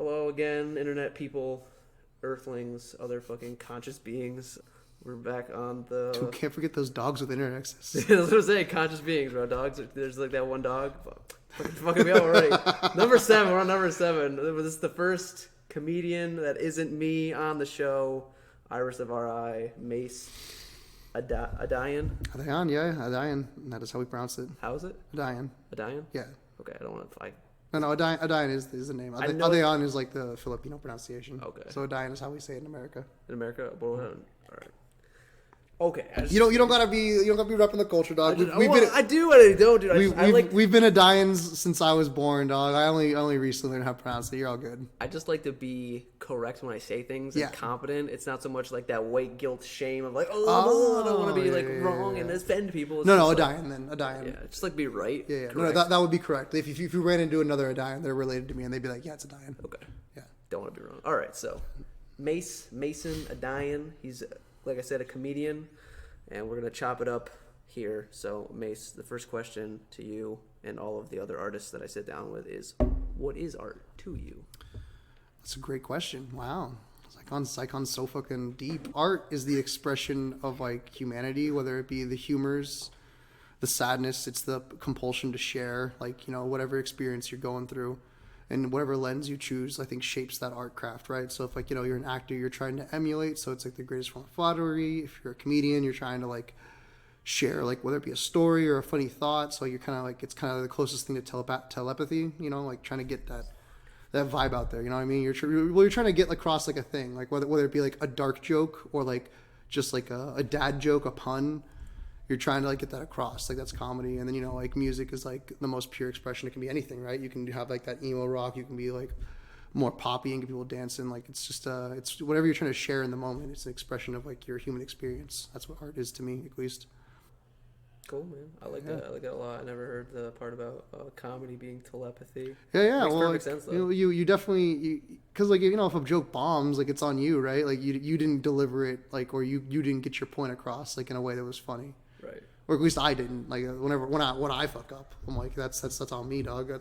Hello again, internet people, earthlings, other fucking conscious beings. We're back on the. Dude, can't forget those dogs with internet access. I was gonna say conscious beings, bro. Dogs. There's like that one dog. Fucking me up already. Number 7. We're on number 7. This is the first comedian that isn't me on the show. Iris of R.I. Mace. Ayadan. Ayadan, yeah, Ayadan. That is how we pronounce it. How is it? Ayadan. Ayadan. Yeah. Okay, I don't want to fight. No, Ayadan is the name. Ayadan is like the Filipino pronunciation. Okay. So Ayadan is how we say it in America. In America, all right. Okay. You don't gotta be repping the culture, dog. I do and I don't, dude. We've been Adayans since I was born, dog. I only recently learned how to pronounce it. You're all good. I just like to be correct when I say things and competent. It's not so much like that white guilt shame of like, I don't want to be wrong and offend people. It's no, Ayadan. Yeah, just like be right. Yeah. No, that would be correct. If you ran into another Ayadan, they're related to me, and they'd be like, yeah, it's Ayadan. Okay. Yeah. Don't want to be wrong. All right, so Mason Ayadan. He's like I said, a comedian. And we're going to chop it up here. So, Mace, the first question to you and all of the other artists that I sit down with is, what is art to you? That's a great question. Wow. Icon's so fucking deep. Art is the expression of, like, humanity, whether it be the humors, the sadness, it's the compulsion to share, like, you know, whatever experience you're going through. And whatever lens you choose, I think, shapes that art craft, right? So if, like, you know, you're an actor, you're trying to emulate, so it's, like, the greatest form of flattery. If you're a comedian, you're trying to, like, share, like, whether it be a story or a funny thought. So you're kind of, like, it's kind of the closest thing to telepathy, you know, like, trying to get that vibe out there, you know what I mean? You're trying to get across, like, a thing, like, whether it be, like, a dark joke or, like, just, like, a dad joke, a pun. You're trying to, like, get that across, like, that's comedy. And then, you know, like, music is, like, the most pure expression. It can be anything, right? You can have, like, that emo rock, you can be, like, more poppy and get people dancing. Like, it's just it's whatever you're trying to share in the moment. It's an expression of, like, your human experience. That's what art is to me, at least. Cool, man. I like that. I like that a lot. I never heard the part about comedy being telepathy. Yeah. Makes well, perfect sense, though. You definitely, because, like, you know, if a joke bombs, like, it's on you, right? Like, you didn't deliver it, like, or you didn't get your point across, like, in a way that was funny. Right. Or at least I didn't. Like, when I fuck up, I'm like, that's on me, dog. I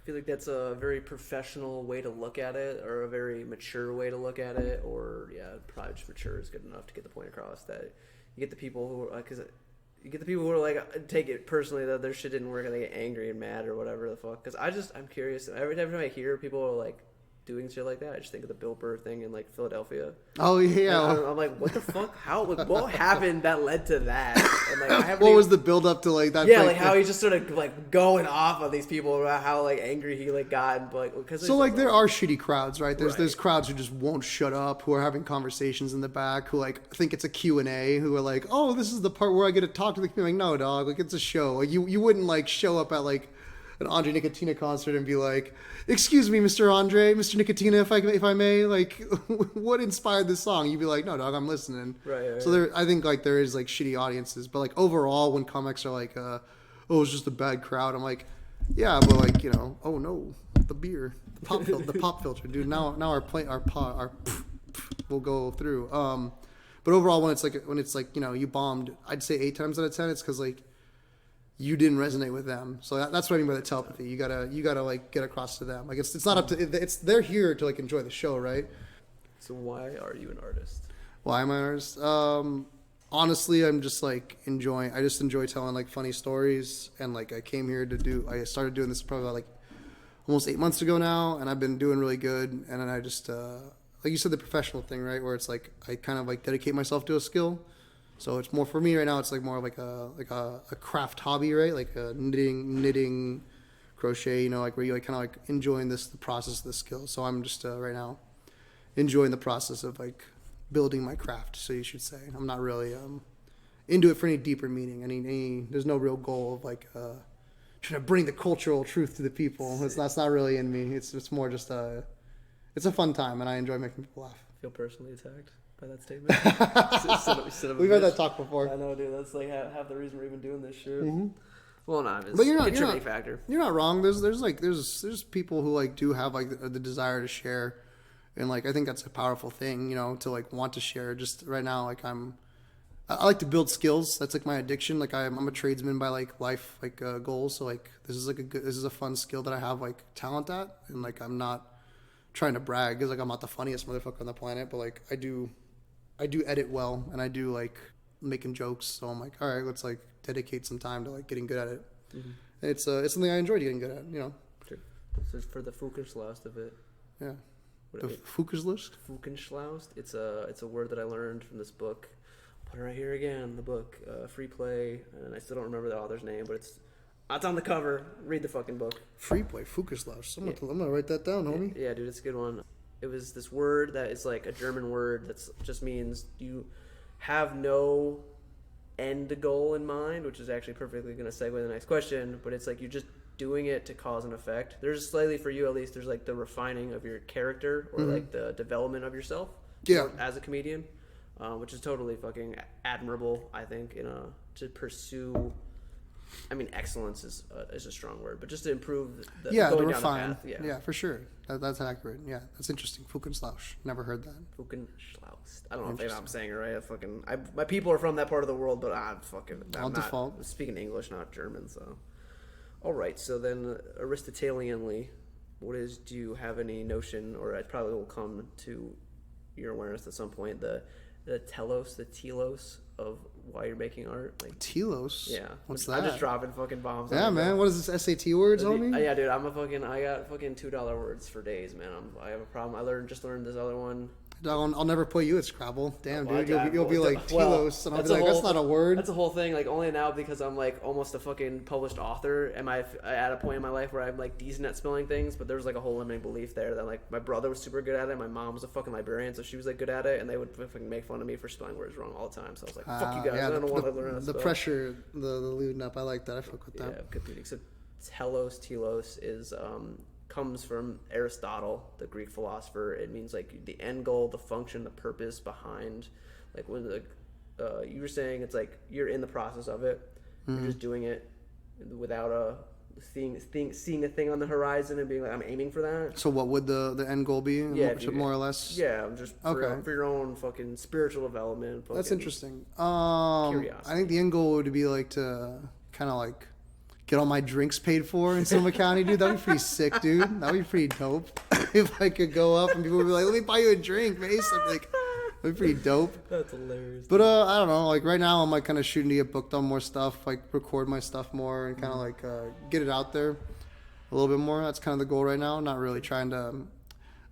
feel like that's a very professional way to look at it, or a very mature way to look at it, or probably just mature is good enough to get the point across. That you get the people who are like take it personally that their shit didn't work and they get angry and mad or whatever the fuck. Because I'm curious. Every time I hear people are like doing shit like that, I just think of the Bill Burr thing in, like, Philadelphia. Oh yeah, and I'm like, what the fuck? How? Like, what happened that led to that? And, like, what was the build up to, like, that? Yeah, like how he just sort of like going off on these people about how, like, angry he, like, got, and, like, because so, like, there are shitty crowds, right? There's crowds who just won't shut up, who are having conversations in the back, who, like, think it's a Q&A, who are like, oh, this is the part where I get to talk to the community. Like, no, dog, like, it's a show. Like, you wouldn't, like, show up at, like, an Andre Nicotina concert and be like, excuse me, Mr. Nicotina, if I may, like, what inspired this song? You'd be like, no, dog, I'm listening. Right. So I think, like, there is, like, shitty audiences, but, like, overall, when comics are like, oh, it's just a bad crowd, I'm like, yeah, but, like, you know, oh no, the beer, the pop filter, dude. Now our will go through. But overall, when it's like, you know, you bombed, I'd say 8 times out of 10, it's because, like, you didn't resonate with them. So that's what I mean by the telepathy. You gotta like get across to them. Like, it's not up to, they're here to, like, enjoy the show, right? So why are you an artist? Why am I an artist? Honestly, I'm just, like, I just enjoy telling, like, funny stories. And, like, I started doing this probably about, like, almost 8 months ago now, and I've been doing really good. And then I just, like you said, the professional thing, right? Where it's like, I kind of, like, dedicate myself to a skill. So it's more, for me right now, it's like more like a craft hobby, right? Like a knitting, crochet, you know, like where you, like, kind of, like, enjoying the process of the skill. So I'm just right now enjoying the process of, like, building my craft. So you should say I'm not really into it for any deeper meaning. There's no real goal of, like, trying to bring the cultural truth to the people. That's not really in me. It's more just it's a fun time, and I enjoy making people laugh. I feel personally attacked by that statement. We've had that talk before. I know, dude. That's, like, half the reason we're even doing this shit. Mm-hmm. Well, not. It's but you're a not. contributing factor. You're not wrong. There's people who, like, do have, like, the desire to share, and, like, I think that's a powerful thing, you know, to, like, want to share. Just right now, like, I like to build skills. That's, like, my addiction. Like, I'm a tradesman by, like, life, like, goals. So, like, this is a fun skill that I have, like, talent at, and, like, I'm not trying to brag because like I'm not the funniest motherfucker on the planet, but like I do edit well and I do like making jokes. So I'm like, all right, let's like dedicate some time to like getting good at it. Mm-hmm. It's something I enjoyed getting good at, you know. Sure. So for the Fukenschlaust of it. Yeah. The Fukenschlaust? Fukenschlaust. It's a word that I learned from this book. Put it right here again. The book, Free Play, and I still don't remember the author's name, but it's on the cover. Read the fucking book. Free Play, Fukenschlaust. I'm gonna write that down, homie. Yeah, dude, it's a good one. It was this word that is like a German word that just means you have no end goal in mind, which is actually perfectly going to segue to the next question, but it's like you're just doing it to cause and effect. There's slightly, for you at least, there's like the refining of your character or like the development of yourself as a comedian, which is totally fucking admirable, I think, to pursue. I mean, excellence is a strong word, but just to improve going to refine. Down the path. Yeah, for sure. That's accurate. Yeah, that's interesting. Fukenschlaust. Never heard that. Fukenschlaust. I don't know if I'm saying it right. My people are from that part of the world, but I'm default. Speaking English, not German. So, all right. So then, Aristotelianly, do you have any notion, or it probably will come to your awareness at some point, the telos of why you're making art? Like telos? Yeah. What's that? I'm just dropping fucking bombs. Yeah, man. What is this SAT words, homie? Yeah, dude. I got fucking $2 words for days, man. I have a problem. I just learned this other one. I'll never put you at Scrabble. Damn, dude. You'll be like telos, and I'll be like, that's not a word. That's a whole thing. Like, only now because I'm like almost a fucking published author. Am I at a point in my life where I'm like decent at spelling things? But there was like a whole limiting belief there that like my brother was super good at it. My mom was a fucking librarian, so she was like good at it, and they would fucking make fun of me for spelling words wrong all the time. So I was like, fuck you guys. Yeah, I don't want to learn the pressure, the leading up. I like that. I fuck with that. Yeah, competing. So telos is comes from Aristotle, the Greek philosopher. It means like the end goal, the function, the purpose behind, like when you were saying it's like you're in the process of it, you're just doing it without seeing a thing on the horizon and being like, I'm aiming for that. So what would the end goal be? Yeah, more or less. Yeah, just for your own fucking spiritual development. That's interesting. Curiosity. I think the end goal would be like to kind of like get all my drinks paid for in Sonoma County, dude. That'd be pretty sick, dude. That'd be pretty dope. If I could go up and people would be like, let me buy you a drink, Mace. I'd be like, that'd be pretty dope. That's hilarious. But I don't know. Like right now, I'm like kind of shooting to get booked on more stuff, like record my stuff more and kind of like get it out there a little bit more. That's kind of the goal right now. Not really trying to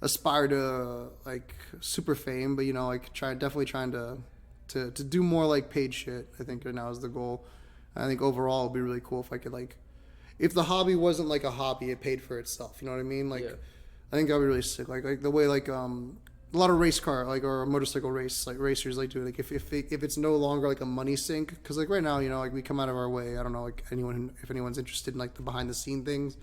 aspire to like super fame, but like definitely trying to do more like paid shit. I think right now is the goal. I think overall it'd be really cool if I could like, if the hobby wasn't like a hobby, it paid for itself. You know what I mean? Like, yeah. I think that'd be really sick. Like the way like a lot of race car like or motorcycle race like racers like do. Like if it's no longer like a money sink, because like right now like we come out of our way. I don't know like if anyone's interested in like the behind the scene things,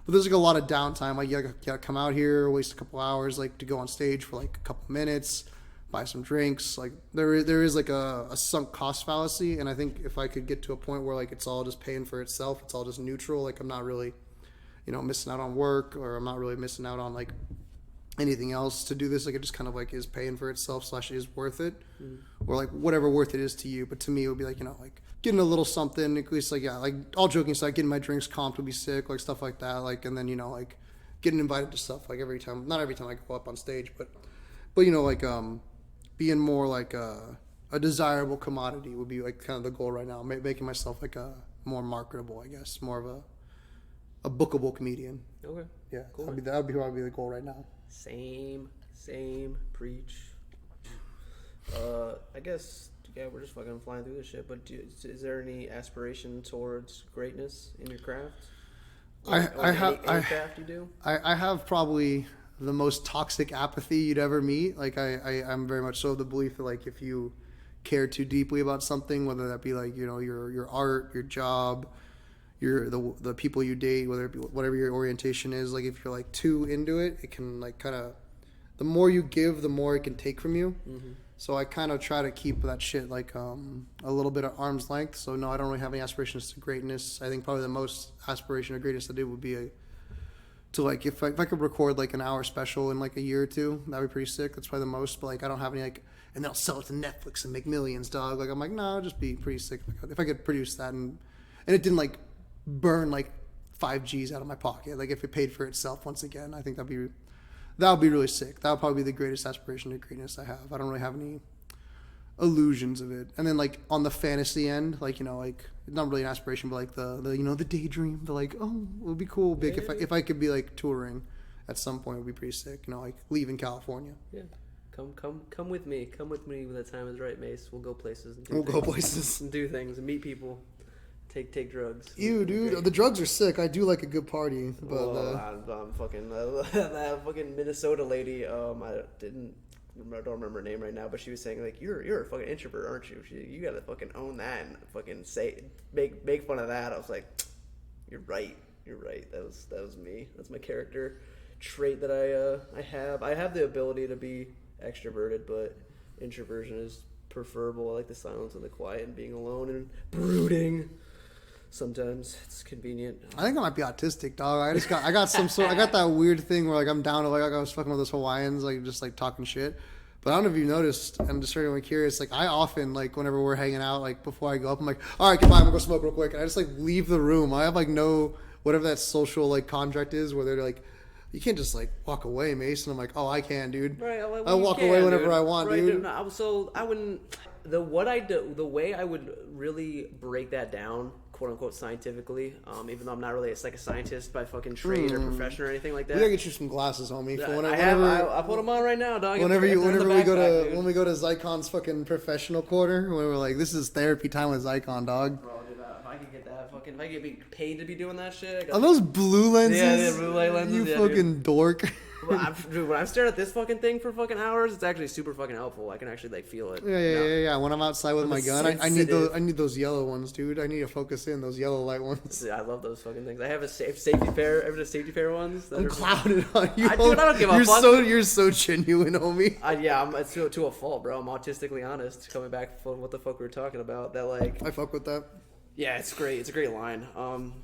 but there's like a lot of downtime. Like you gotta come out here, waste a couple hours like to go on stage for like a couple minutes. Buy some drinks. Like there is like a sunk cost fallacy, and I think if I could get to a point where like it's all just paying for itself, it's all just neutral, like I'm not really missing out on work, or I'm not really missing out on like anything else to do this, like it just kind of like is paying for itself / is worth it, or like whatever worth it is to you. But to me it would be like like getting a little something, at least like like all joking aside, getting my drinks comped would be sick, like stuff like that, like, and then like getting invited to stuff like not every time I go up on stage, but like being more like a desirable commodity would be like kind of the goal right now. Making myself like a more marketable, I guess, more of a bookable comedian. Okay. Yeah, cool. That would be probably the goal right now. Same, preach. I guess we're just fucking flying through this shit. But is there any aspiration towards greatness in your craft? Any craft you do? I have probably the most toxic apathy you'd ever meet. Like I'm very much so of the belief that like if you care too deeply about something, whether that be like your art, your job, the people you date, whether it be whatever your orientation is, like if you're like too into it, it can like kind of, the more you give, the more it can take from you. So I kind of try to keep that shit like a little bit at arm's length. So no, I don't really have any aspirations to greatness. I think probably the most aspiration of greatness I do would be to like if I could record like an hour special in like a year or two, that'd be pretty sick. That's probably the most. But like I don't have any like, and then I'll sell it to Netflix and make millions, dog. Like I'm like, no, it'd just be pretty sick if I could produce that and it didn't like burn like 5 G's out of my pocket. Like if it paid for itself once again, I think that'd That would be really sick. That would probably be the greatest aspiration to greatness I have. I don't really have any illusions of it. And then like on the fantasy end, like, you know, like not really an aspiration, but like the you know, the daydream, the like, oh, it would be cool big if I could be like touring at some point, it would be pretty sick, you know, like leaving California. Yeah. Come with me. Come with me when the time is right, Mace. We'll go places and go places and do things and meet people. Take drugs. Ew, dude. Great. The drugs are sick. I do like a good party, but I'm fucking that fucking Minnesota lady. I don't remember her name right now, but she was saying like, you're a fucking introvert, aren't you? You gotta fucking own that and fucking make fun of that. I was like, you're right. That was me. That's my character trait that I have. I have the ability to be extroverted, but introversion is preferable. I like the silence and the quiet and being alone and brooding. Sometimes it's convenient. I think I might be autistic, dog. I got that weird thing where like I'm down to like I was fucking with those Hawaiians, like just like talking shit. But I don't know if you noticed, I'm just really curious, like I often like whenever we're hanging out, like before I go up, I'm like, all right, goodbye, I'm gonna go smoke real quick, and I just like leave the room. I have like no whatever that social like contract is where they're like, you can't just like walk away, Mace. And I'm like, oh, I can, dude. Right, I walk away whenever I want, right, dude. No, so I wouldn't. The way I would really break that down, quote unquote, scientifically, even though I'm not really like a scientist by fucking trade or profession or anything like that. We gotta get you some glasses, homie. For I put them on right now, dog. Whenever we go to Zycon's fucking professional quarter, when we're like, this is therapy time with Zycon, dog. Bro, dude, if I could get that if I get paid to be doing that shit. Are those blue lenses? Yeah, blue light lenses. You fucking dork. Dude, when I'm staring at this fucking thing for fucking hours, it's actually super fucking helpful. I can actually like feel it. Yeah. When I'm outside with my gun, I need those yellow ones, dude. I need to focus in those yellow light ones. I love those fucking things. I have a safety pair. Ever the safety pair ones? I'm clouded on you. I don't give a fuck. You're so genuine, homie. It's to a fault, bro. I'm autistically honest. Coming back from what the fuck we were talking about, that like I fuck with that. Yeah, it's great. It's a great line.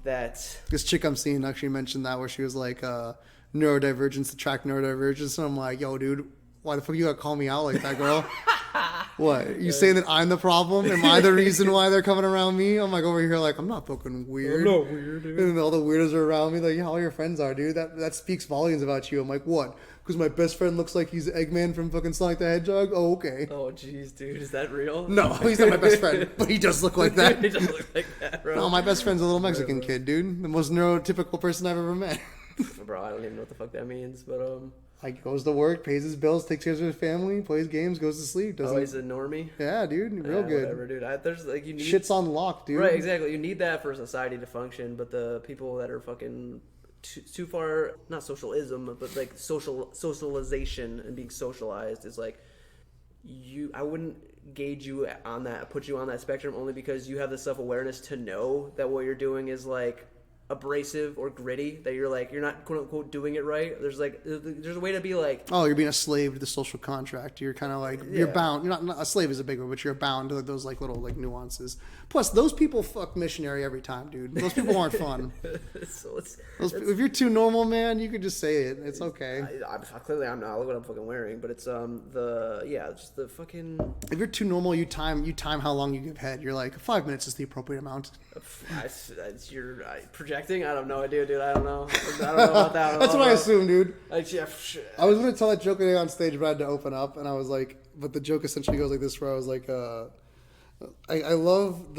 That this chick I'm seeing actually mentioned that where she was like, neurodivergence, attract neurodivergence, and I'm like, yo, dude, why the fuck you gotta call me out like that, girl? What? You saying that I'm the problem? Am I the reason why they're coming around me? I'm like over here like, I'm not fucking weird. I'm not weird, dude. And all the weirdos are around me like, yeah, all your friends are, dude. That speaks volumes about you. I'm like, what? Because my best friend looks like he's Eggman from fucking Sonic the Hedgehog? Oh, okay. Oh, jeez, dude. Is that real? No, he's not my best friend, but he does look like that. He does look like that, bro. No, my best friend's a little Mexican kid, dude. The most neurotypical person I've ever met. Bro, I don't even know what the fuck that means, but like goes to work, pays his bills, takes care of his family, plays games, goes to sleep. He's a normie. Yeah, dude, real good. Whatever, dude. There's like you need shit's on lock, dude. Right, exactly. You need that for society to function, but the people that are fucking too far, not socialism, but like socialization and being socialized is like I wouldn't gauge you on that, put you on that spectrum only because you have the self-awareness to know that what you're doing is like abrasive or gritty, that you're like you're not quote unquote doing it right. There's a way to be like, oh, you're being a slave to the social contract. You're kind of like you're bound. You're not a slave is a big word, but you're bound to those like little like nuances. Plus, those people fuck missionary every time, dude. Those people aren't fun. If you're too normal, man, you could just say it. It's okay. Clearly, I'm not. Look what I'm fucking wearing. But it's just the fucking. If you're too normal, you time how long you give head. You're like 5 minutes is the appropriate amount. You're projecting. I have no idea, dude. I don't know. I don't know about that. That's what I assume, dude. I was gonna tell that joke today on stage, but I had to open up, and I was like, but the joke essentially goes like this, where I was like, I love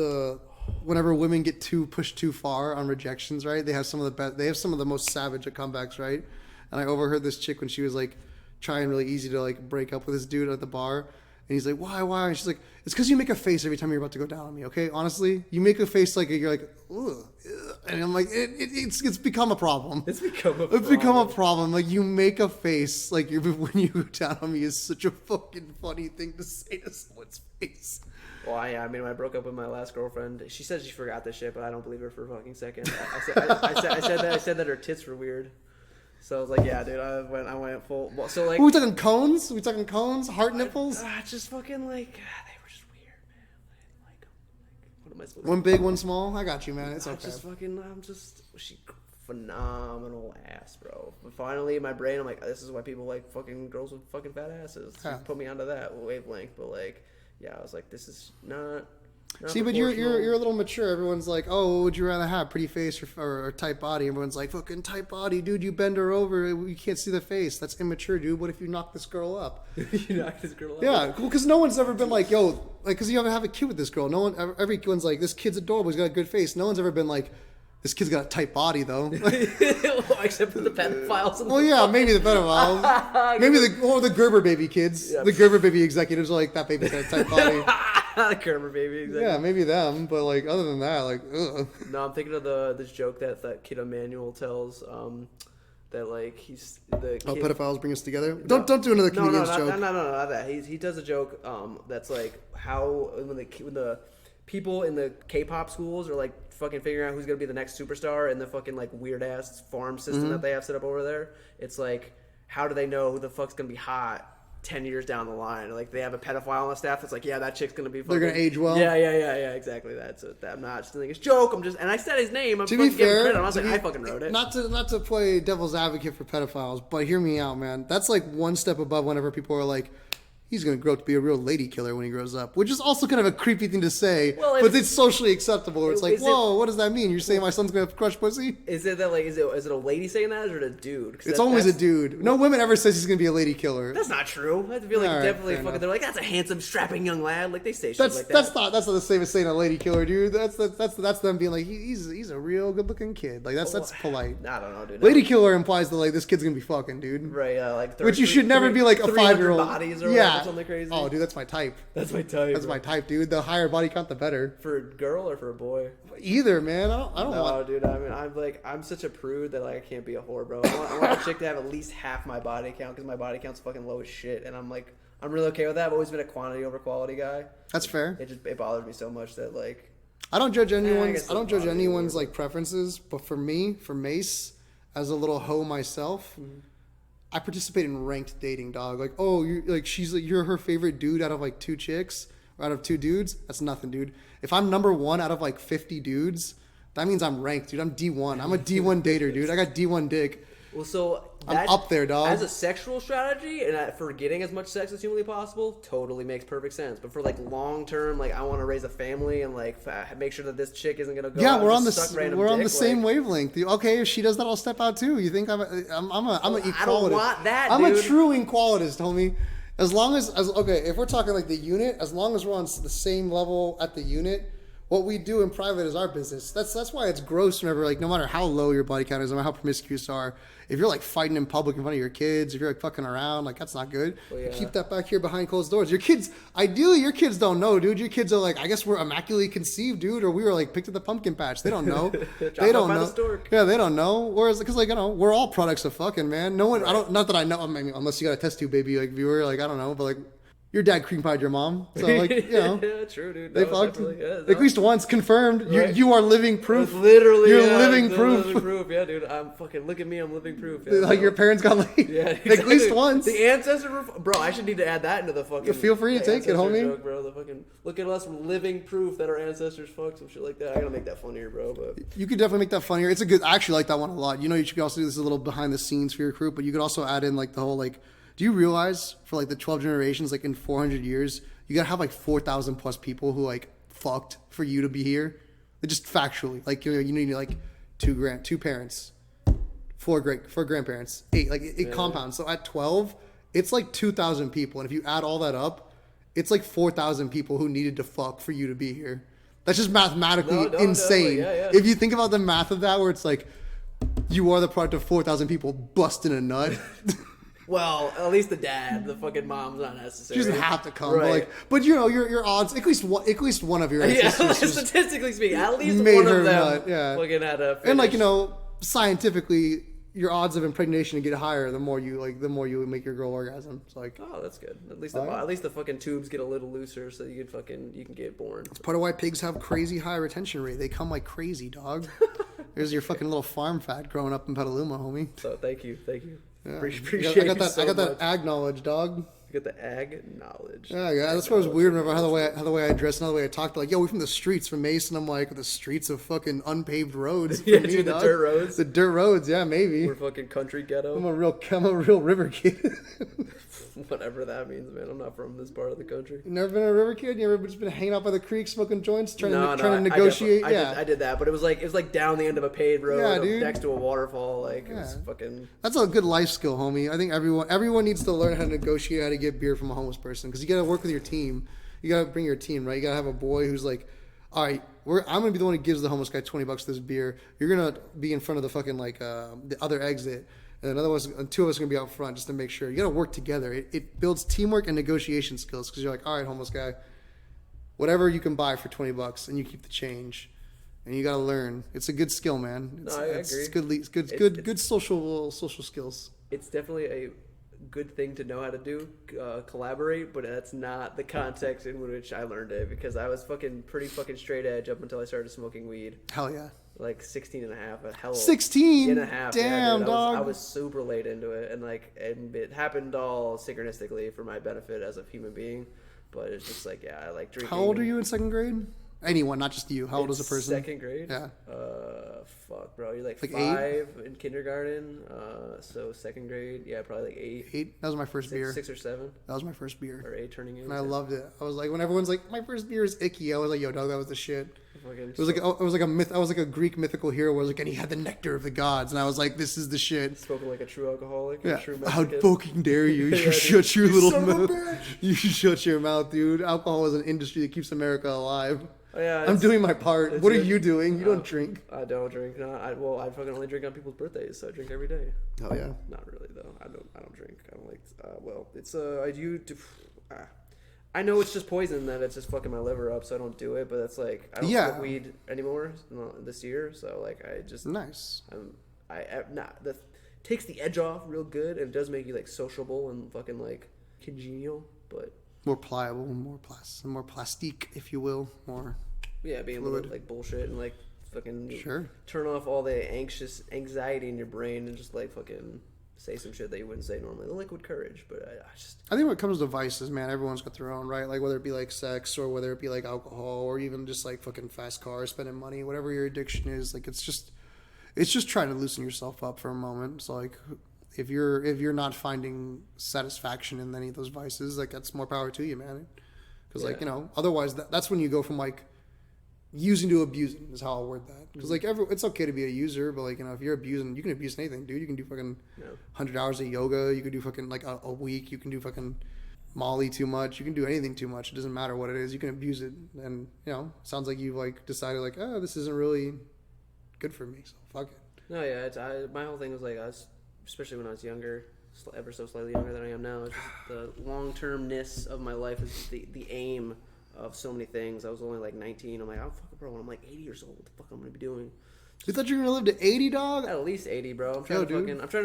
whenever women get pushed too far on rejections, right? They have some of the most savage comebacks, right? And I overheard this chick when she was like trying really easy to like break up with this dude at the bar, and he's like, why? And she's like, it's because you make a face every time you're about to go down on me, okay? Honestly, you make a face like you're like, ugh. And I'm like, it's become a problem. It's become a problem. Like you make a face like when you go down on me is such a fucking funny thing to say to someone's face. Well, I mean, when I broke up with my last girlfriend, she said she forgot this shit, but I don't believe her for a fucking second. I said that her tits were weird. So I was like, yeah, dude, I went full. So like, are we talking cones? Are we talking cones? Heart nipples? Just fucking like, they were just weird, man. I didn't like them. Like, what am I supposed one to big, one small? I got you, man. It's okay. She phenomenal ass, bro. But finally, in my brain, I'm like, this is why people like fucking girls with fucking fat asses. She put me onto that wavelength, but like, yeah, I was like, this is not. See, but you're a little mature. Everyone's like, oh, what would you rather have, pretty face or tight body? Everyone's like, fucking tight body, dude. You bend her over, you can't see the face. That's immature, dude. What if you knock this girl up? You knock this girl up. Yeah, cool. Because no one's ever been like, yo, like, because you ever have a kid with this girl. No one, everyone's like, this kid's adorable. He's got a good face. No one's ever been like, this kid's got a tight body though. Except for the pedophiles. Well, yeah, maybe the pedophiles. Maybe the Gerber baby kids. Yep. The Gerber baby executives are like, that baby's got a tight body. Gerber baby executives. Yeah, maybe them. But like, other than that, like, ugh. No, I'm thinking of this joke that kid Emmanuel tells. That like he's the kid, pedophiles bring us together. Don't do another comedian's joke. No, not that. He does a joke that's like how when the people in the K-pop schools are like fucking figuring out who's gonna be the next superstar in the fucking like weird ass farm system that they have set up over there. It's like, how do they know who the fuck's gonna be hot 10 years down the line? Like, they have a pedophile on the staff that's like, yeah, that chick's gonna be fucking... They're gonna age well. Yeah, exactly. That's it. I'm not just thinking it's a joke. And I said his name. I'm to fucking be fair, credit. I'm not saying I fucking wrote it. Not to play devil's advocate for pedophiles, but hear me out, man. That's like one step above whenever people are like, he's going to grow up to be a real lady killer when he grows up, which is also kind of a creepy thing to say, but it's socially acceptable. It's like, whoa, what does that mean? You're saying my son's going to crush pussy? Is it that like, is it a lady saying that, or is it a dude? It's always a dude. No woman ever says he's going to be a lady killer. That's not true. I feel like definitely fucking, they're like, that's a handsome, strapping young lad. Like, they say shit like that. That's not the same as saying a lady killer, dude. That's them being like, he's a real good looking kid. Like, that's polite. I don't know, dude. Lady killer implies that like this kid's going to be fucking, dude. Right, like, which you should never be like a 5-year-old. Bodies or something crazy. Oh, dude, that's my type. That's my type. That's my type, dude. The higher body count, the better. For a girl or for a boy? Either, man. I don't no, want... dude. I mean, I'm such a prude that like I can't be a whore, bro. I want a chick to have at least half my body count, because my body count's fucking low as shit, and I'm really okay with that. I've always been a quantity over quality guy. That's fair. It bothers me so much that like... I don't judge anyone's like preferences, but for me, for Mace, as a little hoe myself, I participate in ranked dating, dog. Like, oh, you're her favorite dude out of like 2 chicks or out of 2 dudes. That's nothing, dude. If I'm number 1 out of like 50 dudes, that means I'm ranked, dude. I'm D1. I'm a D1 dater, dude. I got D1 dick. Well, so I'm up there, dog. As a sexual strategy and for getting as much sex as humanly possible, totally makes perfect sense. But for like long term, like I want to raise a family and like make sure that this chick isn't gonna go. Yeah, we're on the same wavelength. Okay, if she does that, I'll step out too. You think I'm an equalitist? I don't want that. I'm a true equalitist, homie. As long as if we're talking like the unit, as long as we're on the same level at the unit. What we do in private is our business. That's why it's gross whenever, like, no matter how low your body count is, no matter how promiscuous you are, if you're like fighting in public in front of your kids, if you're like fucking around, like that's not good. Well, yeah. Keep that back here behind closed doors. Your kids, ideally, your kids don't know, dude. Your kids are like, I guess we're immaculately conceived, dude, or we were like picked at the pumpkin patch. They don't know. They don't know. Yeah, they don't know. Whereas, because like we're all products of fucking, man. No one, right. Not that I know. I mean, unless you got a test tube baby like viewer, like I don't know, but like. Your dad cream pied your mom, so like yeah, true, dude. They fucked. At least once confirmed. Right. You are living proof. Literally, you're living proof. Living proof, yeah, dude. I'm fucking look at me. I'm living proof. Yeah, like your parents got laid. Yeah, exactly. At least once. The ancestor, bro. I should need to add that into the fucking. Feel free to take it, homie. Joke, bro. The fucking look at us, living proof that our ancestors fucked some shit like that. I gotta make that funnier, bro. But you could definitely make that funnier. It's a good. I actually like that one a lot. You know, you should also do this a little behind the scenes for your crew, but you could also add in like the whole like. Do you realize for like the 12 generations, like in 400 years, you gotta have like 4,000 plus people who like fucked for you to be here? Like, just factually, like you need like two parents, four grandparents, eight compounds. So at 12, it's like 2,000 people, and if you add all that up, it's like 4,000 people who needed to fuck for you to be here. That's just mathematically insane. Yeah. If you think about the math of that, where it's like you are the product of 4,000 people busting a nut. Well, at least the dad, the fucking mom's not necessary. She doesn't have to come, right. But you know your odds. At least one of your ancestors. Statistically speaking, at least one of them. Fucking had a. And like scientifically, your odds of impregnation get higher the more you make your girl orgasm. It's like, oh, that's good. At least the fucking tubes get a little looser, so you can get born. It's part of why pigs have crazy high retention rate. They come like crazy, dog. There's your fucking little farm fat growing up in Petaluma, homie. So thank you. Yeah. Appreciate I got that ag knowledge, dog. You got the ag knowledge. Yeah, that's what was weird about how the way I dressed and how the way I talked. Like, yo, we're from the streets from Mace, and I'm like, the streets of fucking unpaved roads. Yeah, dude, the dirt roads. The dirt roads, yeah, maybe. We're fucking country ghetto. I'm a real river kid. Whatever that means, man. I'm not from this part of the country. You never been a river kid? You ever just been hanging out by the creek, smoking joints, trying to negotiate? I did that, but it was like down the end of a paved road, dude. next to a waterfall. Like it was fucking. That's a good life skill, homie. I think everyone needs to learn how to negotiate, how to get beer from a homeless person, because you got to work with your team. You got to bring your team, right? You got to have a boy who's like, all right, I'm gonna be the one who gives the homeless guy $20 this beer. You're gonna be in front of the fucking the other exit. And two of us are going to be out front just to make sure. You got to work together. It builds teamwork and negotiation skills because you're like, all right, homeless guy, whatever you can buy for $20 and you keep the change. And you got to learn. It's a good skill, man. I agree. It's good social skills. It's definitely a good thing to know how to do, collaborate, but that's not the context in which I learned it because I was pretty straight edge up until I started smoking weed. Hell yeah. Like 16 and a half, a hell 16 and a half. Damn, yeah, dog. I was super late into it, and it happened all synchronistically for my benefit as a human being. But it's just like, I like drinking. How old are you in second grade? Anyone, not just you. How old is a person? Second grade. Yeah. Fuck, bro. You're like 5 8? in kindergarten. So second grade. Yeah, probably like 8. 8. That was my first beer. 6 or 7. That was my first beer. Or 8 turning 8. And I loved it. I was like, when everyone's like, my first beer is icky. I was like, yo, dog, that was the shit. It was like a myth. I was like a Greek mythical hero. Where and he had the nectar of the gods, and I was like, "This is the shit." Spoken like a true alcoholic. Yeah. A true How fucking dare you? You shut your little mouth. You shut your mouth, dude. Alcohol is an industry that keeps America alive. Oh, yeah, I'm doing my part. What are you doing? You don't drink. I don't drink. No, I fucking only drink on people's birthdays, so I drink every day. Oh yeah. Not really though. I don't drink. I don't like. It's I do. I know it's just poison that it's just fucking my liver up, so I don't do it. But that's like I don't smoke weed anymore this year, so like I just nice. That takes the edge off real good, and it does make you like sociable and fucking like congenial, but more pliable, more plastique, if you will, more being able to like bullshit and like fucking turn off all the anxiety in your brain and just like fucking say some shit that you wouldn't say normally. The liquid courage, but I think when it comes to vices, man, everyone's got their own, right? Like whether it be like sex or whether it be like alcohol or even just like fucking fast cars, spending money, whatever your addiction is, like it's just trying to loosen yourself up for a moment. So like if you're not finding satisfaction in any of those vices, like that's more power to you, man. Because like otherwise that's when you go from like using to abusing is how I'll word that. Because like it's okay to be a user, but like if you're abusing, you can abuse anything, dude. You can do fucking 100 hours of yoga. You can do fucking like a week. You can do fucking Molly too much. You can do anything too much. It doesn't matter what it is. You can abuse it, and sounds like you've like decided like, oh, this isn't really good for me, so fuck it. No, yeah, my whole thing was like especially when I was younger, ever so slightly younger than I am now. It's just the long-termness of my life is the aim of so many things. I was only like 19. I'm like, oh fuck, bro. When I'm like 80 years old, what the fuck I'm gonna be doing? You thought you were gonna live to 80, dog? At least 80, bro. I'm trying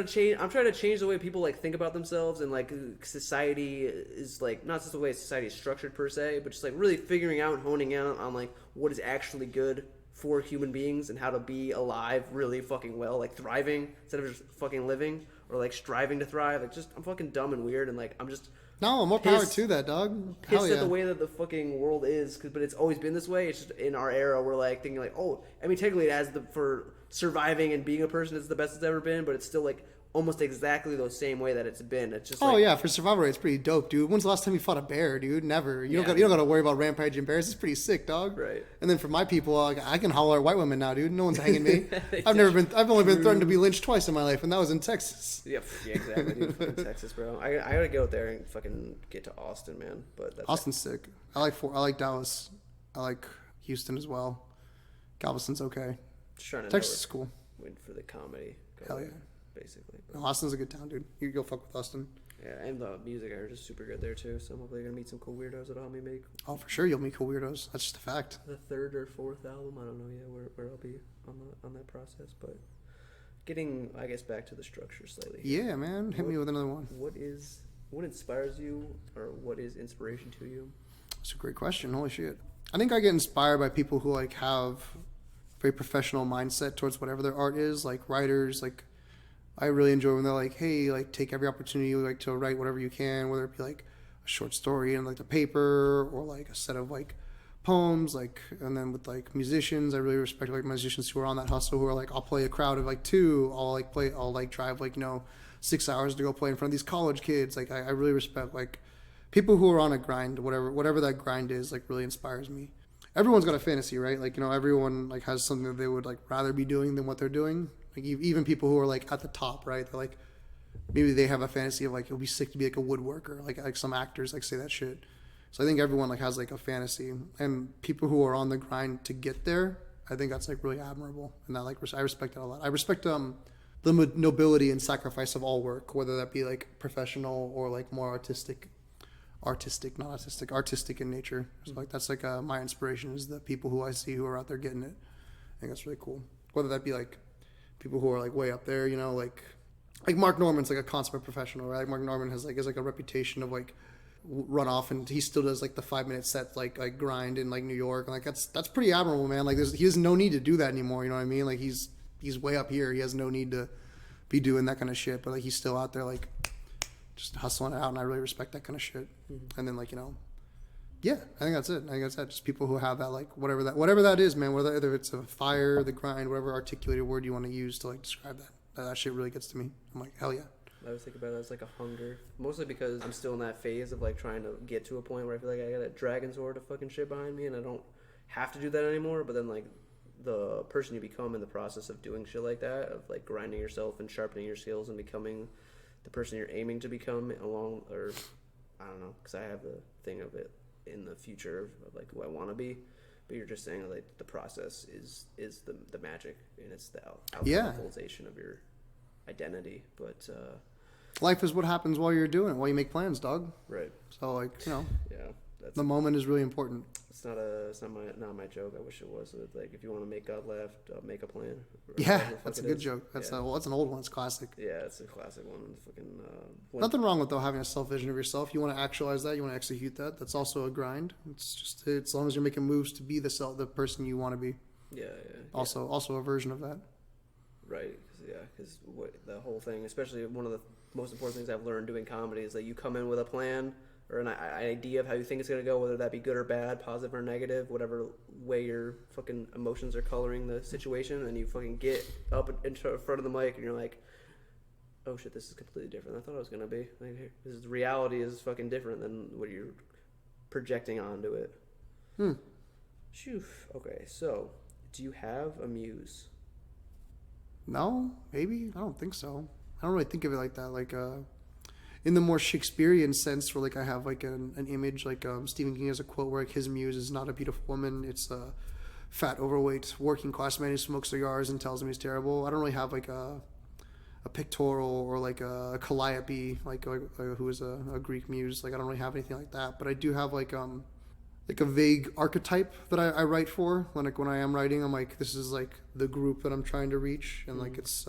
to change the way people like think about themselves, and like society is like not just the way society is structured per se, but just like really figuring out and honing out on like what is actually good for human beings and how to be alive really fucking well, like thriving instead of just fucking living or like striving to thrive. Like just I'm fucking dumb and weird, and like I'm just. No, more power to that, dog. Pissed at the way that the fucking world is, but it's always been this way. It's just in our era, we're like thinking like, oh, I mean, technically, for surviving and being a person, it's the best it's ever been, but it's still like almost exactly the same way that it's been. It's just for survival rate, it's pretty dope, dude. When's the last time you fought a bear, dude? Never. You don't got to worry about rampaging bears. It's pretty sick, dog. Right. And then for my people, I can holler at white women now, dude. No one's hanging me. I've only been threatened to be lynched twice in my life, and that was in Texas. Yep. Yeah, exactly. Dude. In Texas, bro. I gotta go out there and fucking get to Austin, man. But Austin's sick. I like Dallas. I like Houston as well. Galveston's okay. Texas is cool. Waiting for the comedy. Hell yeah. Basically. No, Austin's a good town, dude. You go fuck with Austin. Yeah, and the music I heard is super good there too. So I'm hopefully gonna meet some cool weirdos that'll help me make. Oh, for sure, you'll meet cool weirdos. That's just a fact. The 3rd or 4th album, I don't know yet where I'll be on that process, but getting I guess back to the structure slightly. Yeah, man, hit me with another one. What inspires you, or what is inspiration to you? That's a great question. Holy shit! I think I get inspired by people who like have a very professional mindset towards whatever their art is, like writers, like. I really enjoy when they're like, hey, like take every opportunity like to write whatever you can, whether it be like short story in like the paper or like a set of like poems, like, and then with like musicians, I really respect like musicians who are on that hustle, who are like, I'll play a crowd of like two, I'll like drive like, 6 hours to go play in front of these college kids. Like I really respect like people who are on a grind, whatever that grind is, like really inspires me. Everyone's got a fantasy, right? Like, everyone like has something that they would like rather be doing than what they're doing. Like even people who are like at the top, right? They're like, maybe they have a fantasy of like, it'll be sick to be like a woodworker. Like some actors like say that shit. So I think everyone like has like a fantasy, and people who are on the grind to get there, I think that's like really admirable. And that like, I respect that a lot. I respect the nobility and sacrifice of all work, whether that be like professional or like more artistic in nature. So like that's like my inspiration is the people who I see who are out there getting it. I think that's really cool. Whether that be like people who are like way up there, like Mark Norman's like a consummate professional, right? Like Mark Norman is like a reputation of like run off, and he still does like the 5-minute set like grind in like New York, and like that's pretty admirable, man. Like he has no need to do that anymore. You know what I mean? Like he's way up here. He has no need to be doing that kind of shit, but like he's still out there like just hustling it out, and I really respect that kind of shit. Mm-hmm. And then like yeah, I think that's it. Just people who have that like whatever that is, man. Whether it's a fire, the grind, whatever articulated word you want to use to like describe that shit really gets to me. I'm like, hell yeah. I always think about it as like a hunger, mostly because I'm still in that phase of like trying to get to a point where I feel like I got a dragon sword of fucking shit behind me, and I don't have to do that anymore. But then like the person you become in the process of doing shit like that, of like grinding yourself and sharpening your skills and becoming the person you're aiming to become along, or I don't know, because I have the thing of it in the future of like who I want to be. But you're just saying like the process is the magic, and it's the actualization of your identity. But life is what happens while you're doing it, while you make plans, dog. Right. So like yeah, the moment is really important. It's not my joke. I wish it was. It's like, if you want to make God laugh, make a plan. Yeah, that's a good joke. That's that's an old one. It's classic. Yeah, it's a classic one. Fucking nothing wrong with though having a self vision of yourself. You want to actualize that. You want to execute that. That's also a grind. It's just as long as you're making moves to be the person you want to be. Yeah. Also a version of that. Right. Because the whole thing, especially one of the most important things I've learned doing comedy, is that you come in with a plan or an idea of how you think it's going to go, whether that be good or bad, positive or negative, whatever way your fucking emotions are coloring the situation, and you fucking get up in front of the mic and you're like, oh shit, this is completely different than I thought it was going to be. Like, reality is fucking different than what you're projecting onto it. Phew. Okay, so do you have a muse? No, maybe. I don't think so. I don't really think of it like that. Like, in the more Shakespearean sense, where like I have like an image, like Stephen King has a quote where like his muse is not a beautiful woman, it's a fat, overweight, working class man who smokes cigars and tells him he's terrible. I don't really have like a pictorial or like a calliope, like who is a Greek muse. Like I don't really have anything like that, but I do have like a vague archetype that I write for. When I am writing, I'm like, this is like the group that I'm trying to reach, and like it's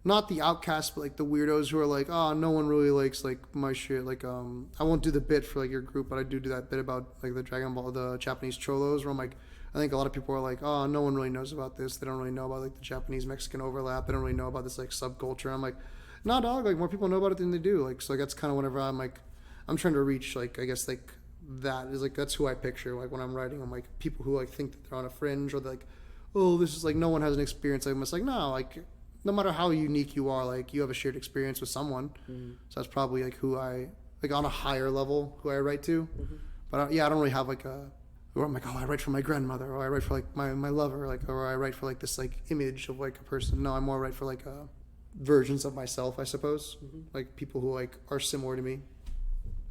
not the outcasts, but like the weirdos who are like, oh, no one really likes like my shit. Like I won't do the bit for like your group, but I do that bit about like the Dragon Ball, the Japanese cholos, where I'm like, I think a lot of people are like, oh, no one really knows about this. They don't really know about like the Japanese Mexican overlap. They don't really know about this like subculture. I'm like, nah, dog. Like more people know about it than they do. Like so that's kind of whenever I'm like, I'm trying to reach like I guess like. That is like that's who I picture like when I'm writing. I'm like people who like think that they're on a fringe, or they're like, oh, this is like no one has an experience. I'm just like, no, like no matter how unique you are, like you have a shared experience with someone. So that's probably like who I like on a higher level who I write to. But I don't really have like a where I'm like, oh, I write for my grandmother, or I write for like my lover, like, or I write for like this like image of like a person. No, I more write for like versions of myself, I suppose. Like people who like are similar to me.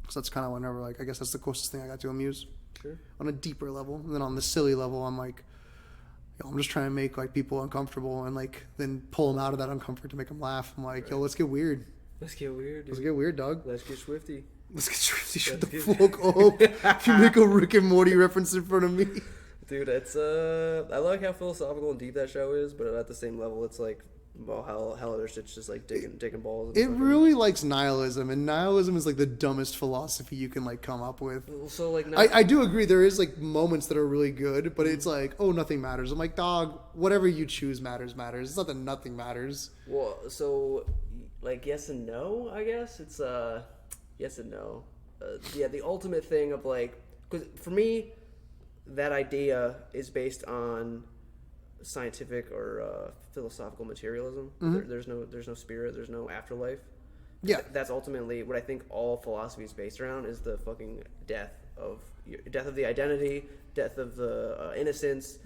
So that's kind of whenever, like, I guess that's the closest thing I got to a muse. Sure. On a deeper level. And then on the silly level, I'm like, I'm just trying to make, like, people uncomfortable and, like, then pull them out of that uncomfort to make them laugh. I'm like, let's get weird. Let's get weird, dude. Let's get weird, dog. Let's get swifty. Let's get swifty. Shut the fuck up. If you make a Rick and Morty reference in front of me. Dude, it's, I like how philosophical and deep that show is, but at the same level, it's like, well, how other shit's just like digging balls. It really likes nihilism, and nihilism is like the dumbest philosophy you can like come up with. So like, I do agree there is like moments that are really good, but it's like, oh, nothing matters. I'm like, dog, whatever you choose matters. It's not that nothing matters. Well, so like yes and no, I guess it's yes and no. the ultimate thing of like, because for me, that idea is based on scientific or philosophical materialism. There's no spirit. There's no afterlife. Yeah, That's ultimately what I think all philosophy is based around, is the fucking death of the identity, death of the innocence,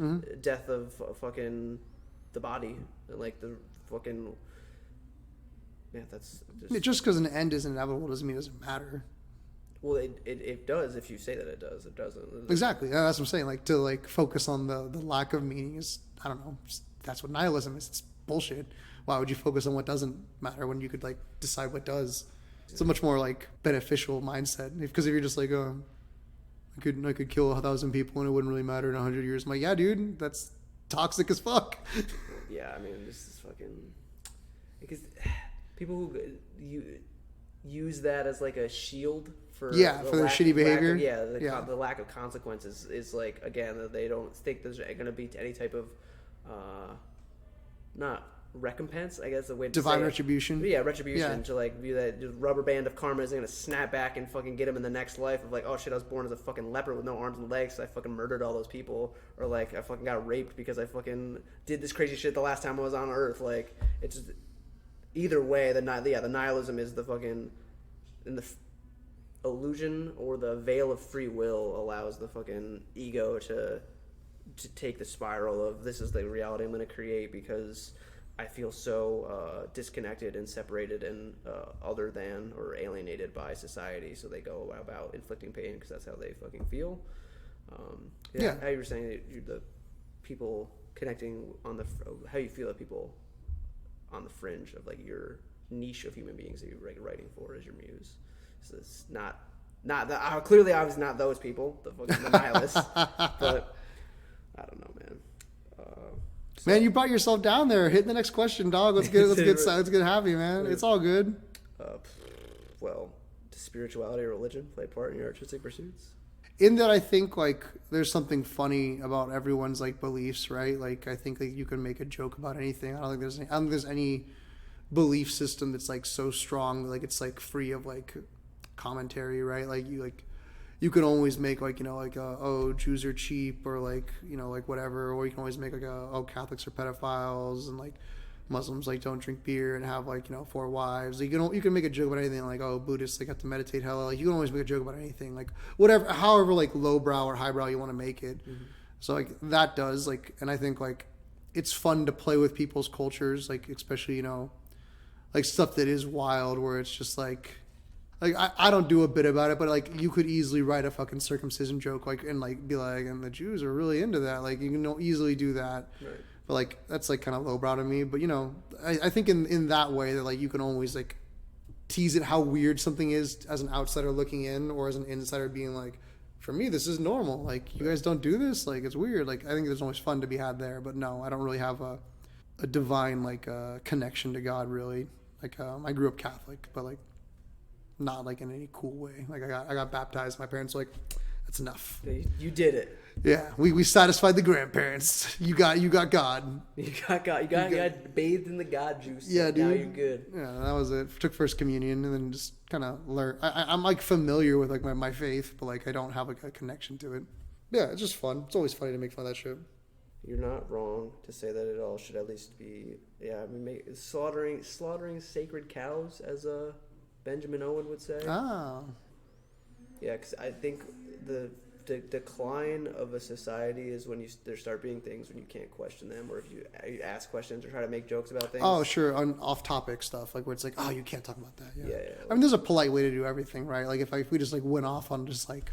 death of fucking the body, and like the fucking that's just because an end is inevitable doesn't mean it doesn't matter. Well, it does if you say that it does. It doesn't. Exactly. That's what I'm saying. Like, to like focus on the lack of meaning is, I don't know, that's what nihilism is. It's bullshit. Why would you focus on what doesn't matter when you could like decide what does? It's a much more like beneficial mindset. Because if you're just like, oh, I could kill 1,000 people and it wouldn't really matter in 100 years. I'm like, yeah, dude, that's toxic as fuck. Yeah, I mean, this is fucking, because people who use that as like a shield for their shitty behavior. The lack of consequences is like, again, that they don't think there's going to be any type of not recompense, I guess the way to divine say retribution. Yeah, retribution, to like view that rubber band of karma isn't going to snap back and fucking get him in the next life of like, oh shit, I was born as a fucking leper with no arms and legs, so I fucking murdered all those people, or like I fucking got raped because I fucking did this crazy shit the last time I was on Earth. Like, it's just, either way, the nihilism is the fucking, and the illusion or the veil of free will allows the fucking ego to take the spiral of, this is the reality I'm going to create because I feel so disconnected and separated and other than or alienated by society, so they go about inflicting pain because that's how they fucking feel. How you were saying that the people connecting on the, how you feel that people on the fringe of like your niche of human beings that you're writing for as your muse. So it's not that clearly obviously not those people, the fucking nihilists, but I don't know, man. Man, you brought yourself down there. Hit the next question, dog. Let's get happy, man. It's all good. Well, does spirituality or religion play a part in your artistic pursuits? In that, I think like there's something funny about everyone's like beliefs, right? Like, I think like you can make a joke about anything. I don't think there's any belief system that's like so strong, like it's like free of like commentary, right? Like you can always make like, you know, like oh, Jews are cheap, or like, you know, like whatever, or you can always make like oh, Catholics are pedophiles, and like Muslims like don't drink beer and have like, you know, 4 wives. Like, you can make a joke about anything, like oh, Buddhists like have to meditate hella. Like, you can always make a joke about anything, like whatever, however like lowbrow or highbrow you want to make it. So like that does like, and I think like it's fun to play with people's cultures, like especially, you know, like stuff that is wild where it's just like I don't do a bit about it, but like you could easily write a fucking circumcision joke, like, and like be like, and the Jews are really into that. Like, you can easily do that. Right. But like that's like kind of lowbrow to me. But you know, I think in that way that like you can always like tease it how weird something is as an outsider looking in, or as an insider being like, for me this is normal. Like, you guys don't do this. Like, it's weird. Like, I think there's always fun to be had there. But no, I don't really have a divine like connection to God really. Like I grew up Catholic, but like not like in any cool way. Like I got baptized. My parents were like, that's enough. You did it. Yeah, we satisfied the grandparents. You got God. You got God. You got bathed in the God juice. Yeah, dude. Now you're good. Yeah, that was it. Took first communion and then just kind of learned. I'm like familiar with like my faith, but like I don't have like a connection to it. Yeah, it's just fun. It's always funny to make fun of that shit. You're not wrong to say that it all should at least be, I mean, slaughtering sacred cows, as Benjamin Owen would say. Oh. Yeah, because I think the decline of a society is when there start being things when you can't question them, or if you ask questions or try to make jokes about things. Oh, sure, on off-topic stuff, like where it's like, oh, you can't talk about that. Yeah. I mean, there's a polite way to do everything, right? Like if we just like went off on just like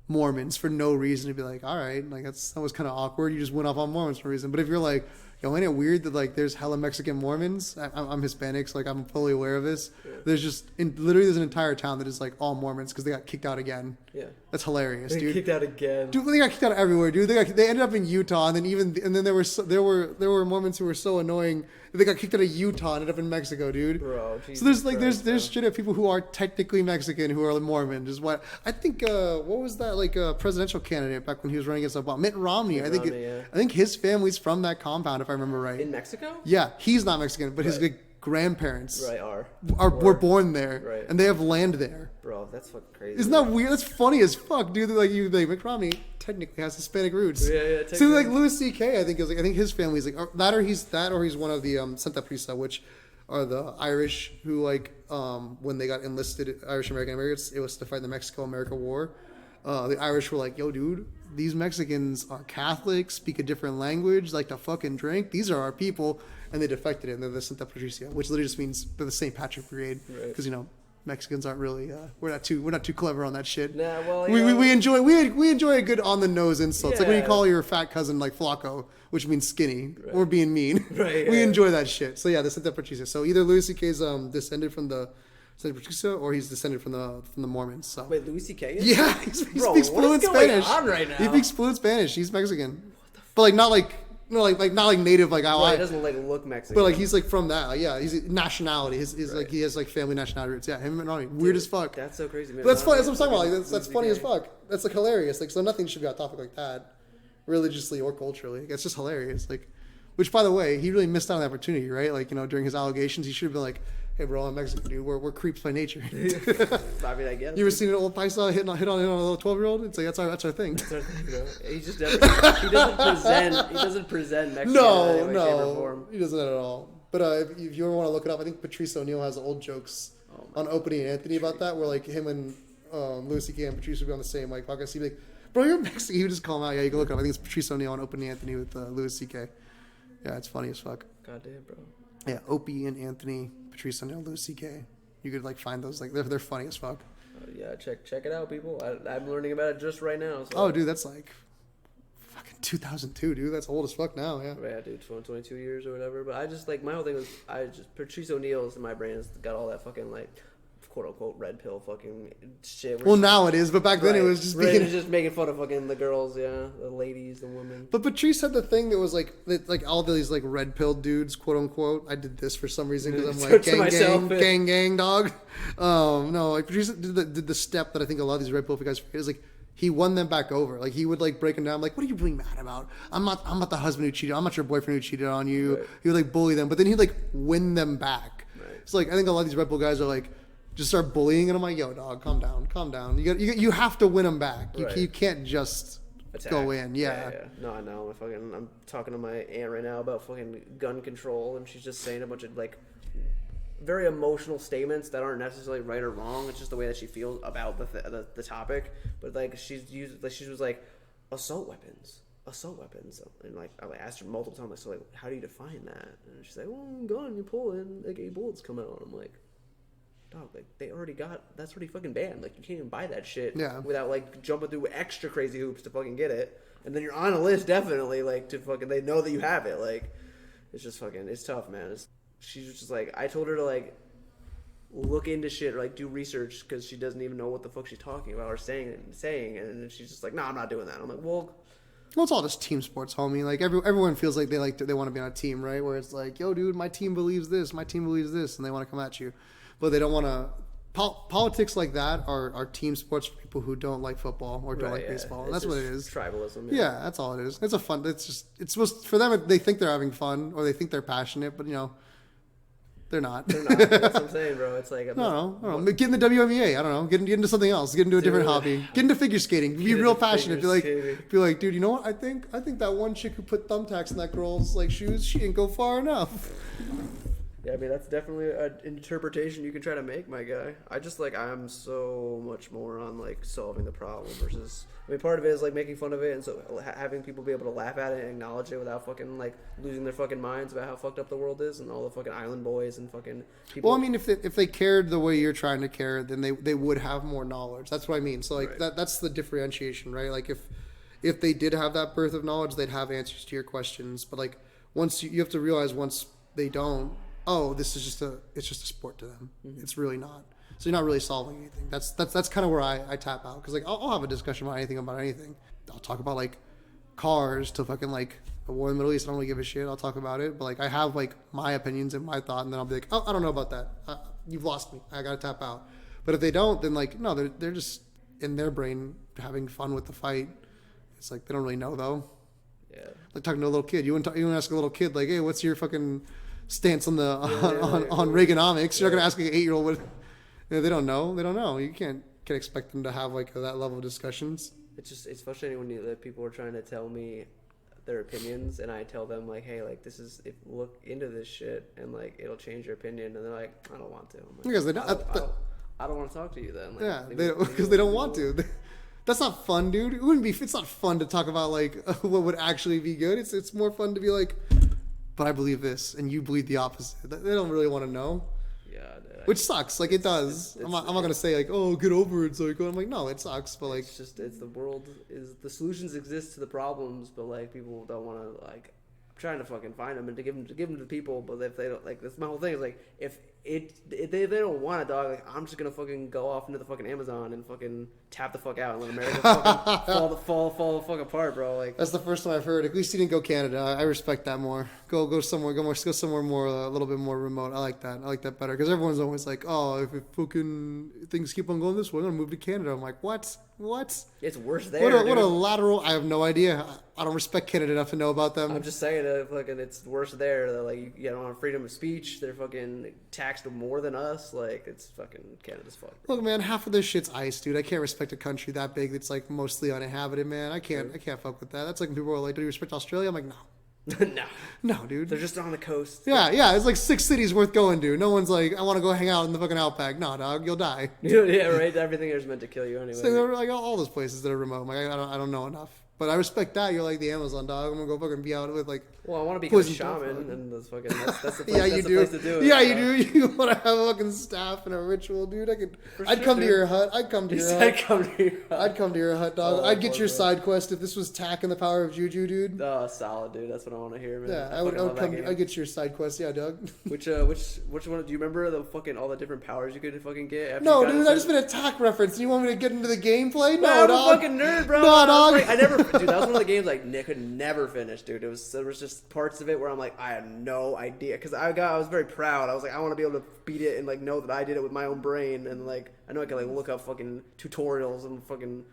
Mormons for no reason, to be like, all right, like that was kind of awkward. You just went off on Mormons for a reason. But if you're like, yo, ain't it weird that like there's hella Mexican Mormons? I'm Hispanic, so like I'm fully aware of this. Yeah. There's there's an entire town that is like all Mormons because they got kicked out again. Yeah, that's hilarious, dude. Kicked out again. Dude, they got kicked out everywhere, dude. They ended up in Utah, and then there were Mormons who were so annoying that they got kicked out of Utah and ended up in Mexico, dude. Bro, Jesus so there's like Christ, there's shit of people who are technically Mexican who are Mormon. Is what I think. What was that like presidential candidate back when he was running against Obama? Mitt Romney. I think his family's from that compound, if I remember right. In Mexico? Yeah, he's not Mexican, but his grandparents Right, were born there, Right. and they have land there. Bro, that's fucking crazy. Isn't that weird? That's funny as fuck, dude. Like Mitt Romney technically has Hispanic roots. Yeah. So like Louis C.K. I think his family's like that, or he's one of the Santa Prisa, which are the Irish who like when they got enlisted, Irish American Americans, it was to fight the Mexico-America War. The Irish were like, yo, dude, these Mexicans are Catholic, speak a different language, like to fucking drink. These are our people. And they defected it, and they're the Santa Patricia, which literally just means they're the St. Patrick Brigade. Because, Mexicans aren't really, we're not too clever on that shit. Nah, well, we enjoy a good on-the-nose insult. It's like when you Yeah. call your fat cousin, like, flaco, which means skinny, or being mean. Right, We yeah. enjoy that shit. So, yeah, the Santa Patricia. So, either Louis C.K.'s descended from the Santa Patricia, or he's descended from the Mormons. So. Wait, Louis C.K. is? Yeah, he Bro, speaks what fluent is going Spanish. on right now? He speaks fluent Spanish. He's Mexican. But, like, not like native, like how Right, I... it doesn't like look Mexican. But like he's like from that, yeah. He's nationality. His like he has like family nationality roots. Yeah, him and Ronnie. Weird as fuck. That's so crazy, man. But that's funny. That's what I'm talking about. Like, that's Louis funny as CK. fuck. That's like hilarious. Like so, nothing should be on topic like that, religiously or culturally. Like, it's just hilarious. Like, which by the way, he really missed out on the opportunity, right? Like during his allegations, he should have been like, "Hey, bro, I'm Mexican, dude. We're creeps by nature." I mean, I guess. You ever seen an old paisa hit on a little 12-year-old? It's like that's our thing. He just never, he doesn't present Mexican in any way, shape, or form. He doesn't at all. But if you ever want to look it up, I think Patrice O'Neill has old jokes on Opie and Anthony about that, where like him and Louis C.K. and Patrice would be on the same like podcast. He'd be like, "Bro, you're Mexican." He would just call him out. Yeah, you can look it up. I think it's Patrice O'Neill on Opie and Anthony with Louis C.K. Yeah, it's funny as fuck. God damn, bro. Yeah, Opie and Anthony, Patrice O'Neill, Louis C.K. You could like find those like they're funny as fuck. Yeah, check it out, people. I'm learning about it just right now. So. Oh, dude, that's like fucking 2002, dude. That's old as fuck now. Yeah. Yeah, dude, 22 years or whatever. But I just like my whole thing was Patrice O'Neill's in my brain has got all that fucking like quote unquote red pill fucking shit. Well, now it is, but back then it was just right, being. it was just making fun of fucking the girls, yeah, the ladies, the women. But Patrice had the thing that was like all these like red pill dudes, quote unquote. I did this for some reason because I'm like gang, dog. No, like Patrice did the step that I think a lot of these red pill guys forget is like he won them back over. Like he would like break them down. Like, what are you really mad about? I'm not the husband who cheated. I'm not your boyfriend who cheated on you. Right. He would like bully them, but then he'd like win them back. Right. So like I think a lot of these red pill guys are like. Just start bullying, and I'm like, "Yo, dog, calm down. You have to win them back. Right. You can't just go in." Yeah. No, I know. I'm talking to my aunt right now about fucking gun control, and she's just saying a bunch of like very emotional statements that aren't necessarily right or wrong. It's just the way that she feels about the topic. But like she was like assault weapons, and like I asked her multiple times, like, so like how do you define that? And she's like, well, gun, you pull it, and like 8 bullets come out. I'm like. Dog, like that's already fucking banned. Like you can't even buy that shit without like jumping through extra crazy hoops to fucking get it. And then you're on a list definitely like to fucking they know that you have it. Like it's just fucking it's tough, man. She's just like I told her to like look into shit or like do research because she doesn't even know what the fuck she's talking about or saying and she's just like no, I'm not doing that. I'm like well, it's all just team sports, homie. Like everyone feels like they want to be on a team, right? Where it's like, yo, dude, my team believes this, and they want to come at you. But they don't want to. Politics like that are team sports for people who don't like football or don't like baseball. And that's what it is. Tribalism. Yeah, that's all it is. It's a fun. It's supposed for them. They think they're having fun or they think they're passionate, but they're not. They're not. That's what I'm saying, bro. It's like I don't know. Get in the WNBA. I don't know. Get into something else. Get into a different hobby. Get into figure skating. Be real passionate. Be like, dude. You know what? I think that one chick who put thumbtacks in that girl's like shoes, she didn't go far enough. Yeah, I mean, that's definitely an interpretation you can try to make, my guy. I'm so much more on, like, solving the problem versus... I mean, part of it is, like, making fun of it and so having people be able to laugh at it and acknowledge it without fucking, like, losing their fucking minds about how fucked up the world is and all the fucking island boys and fucking people... Well, I mean, if they cared the way you're trying to care, then they would have more knowledge. That's what I mean. So, like, right. That's the differentiation, right? Like, if they did have that birth of knowledge, they'd have answers to your questions. But, like, once you have to realize once they don't... Oh, this is it's just a sport to them. Mm-hmm. It's really not. So you're not really solving anything. That's kind of where I tap out because like I'll have a discussion about anything. I'll talk about like cars to fucking like the war in the Middle East. I don't really give a shit. I'll talk about it, but like I have like my opinions and my thought, and then I'll be like, oh, I don't know about that. You've lost me. I gotta tap out. But if they don't, then like no, they're just in their brain having fun with the fight. It's like they don't really know though. Yeah. Like talking to a little kid. You wouldn't ask a little kid like, hey, what's your fucking stance on on Reaganomics. You're not gonna ask an 8-year-old what they don't know. They don't know. You can't expect them to have like that level of discussions. It's frustrating when that people are trying to tell me their opinions, and I tell them like, hey, like this is look into this shit, and like it'll change your opinion, and they're like, I don't want to. I'm like, because they don't. I don't want to talk to you then. Like, because they don't want to. That's not fun, dude. It wouldn't be. It's not fun to talk about like what would actually be good. It's more fun to be like, but I believe this, and you believe the opposite. They don't really want to know. Yeah. Which sucks. Like it does. I'm not gonna say like, oh, get over it. So I'm like, no, it sucks. But like, it's the world is the solutions exist to the problems, but like people don't want to like. I'm trying to fucking find them and to give them to people, but if they don't like, that's my whole thing is like if they don't want a dog, like I'm just gonna fucking go off into the fucking Amazon and fucking tap the fuck out and let America fucking fall the fuck apart, bro. Like that's the first time I've heard. At least you didn't go Canada. I respect that more. Go somewhere. Go somewhere more a little bit more remote. I like that better because everyone's always like, oh, if fucking things keep on going this way, I'm gonna move to Canada. I'm like, what? It's worse there. What a lateral. I have no idea. I don't respect Canada enough to know about them. I'm just saying that fucking it's worse there. They're like you don't have freedom of speech. They're fucking taxed more than us. Like it's fucking Canada's fucked. Look, man, half of this shit's ice, dude. I can't respect a country that big that's like mostly uninhabited, man. I can't fuck with that. That's like when people are like, do you respect Australia? I'm like, no. No, dude. They're just on the coast. Yeah. It's like 6 cities worth going to. No one's like, I want to go hang out in the fucking outback. No, dog, you'll die. Yeah, right. Everything there's meant to kill you anyway. So they're like all those places that are remote. I'm like, I don't know enough. But I respect that. You're like the Amazon dog. I'm gonna go fucking be out with like. Well, I want to be a shaman, and that's the place, yeah, you do. Place to do it. Yeah, you do. You want to have a fucking staff and a ritual, dude. I'd come to your hut. I'd come to your hut, dog. Oh, I'd get your side quest if this was Tack and the Power of Juju, dude. Oh, solid, dude. That's what I want to hear, man. Yeah, I would come. I'd get your side quest, yeah, dog. Which one? Do you remember all the different powers you could fucking get? No, dude. I just been a Tack reference. You want me to get into the gameplay? No, I'm dog. a fucking nerd, bro. No, dog. I never, dude. That was one of the games like Nick could never finish, dude. There was just parts of it where I'm like, I had no idea because I was very proud. I was like, I want to be able to beat it and like know that I did it with my own brain and like I know I could like look up fucking tutorials and fucking.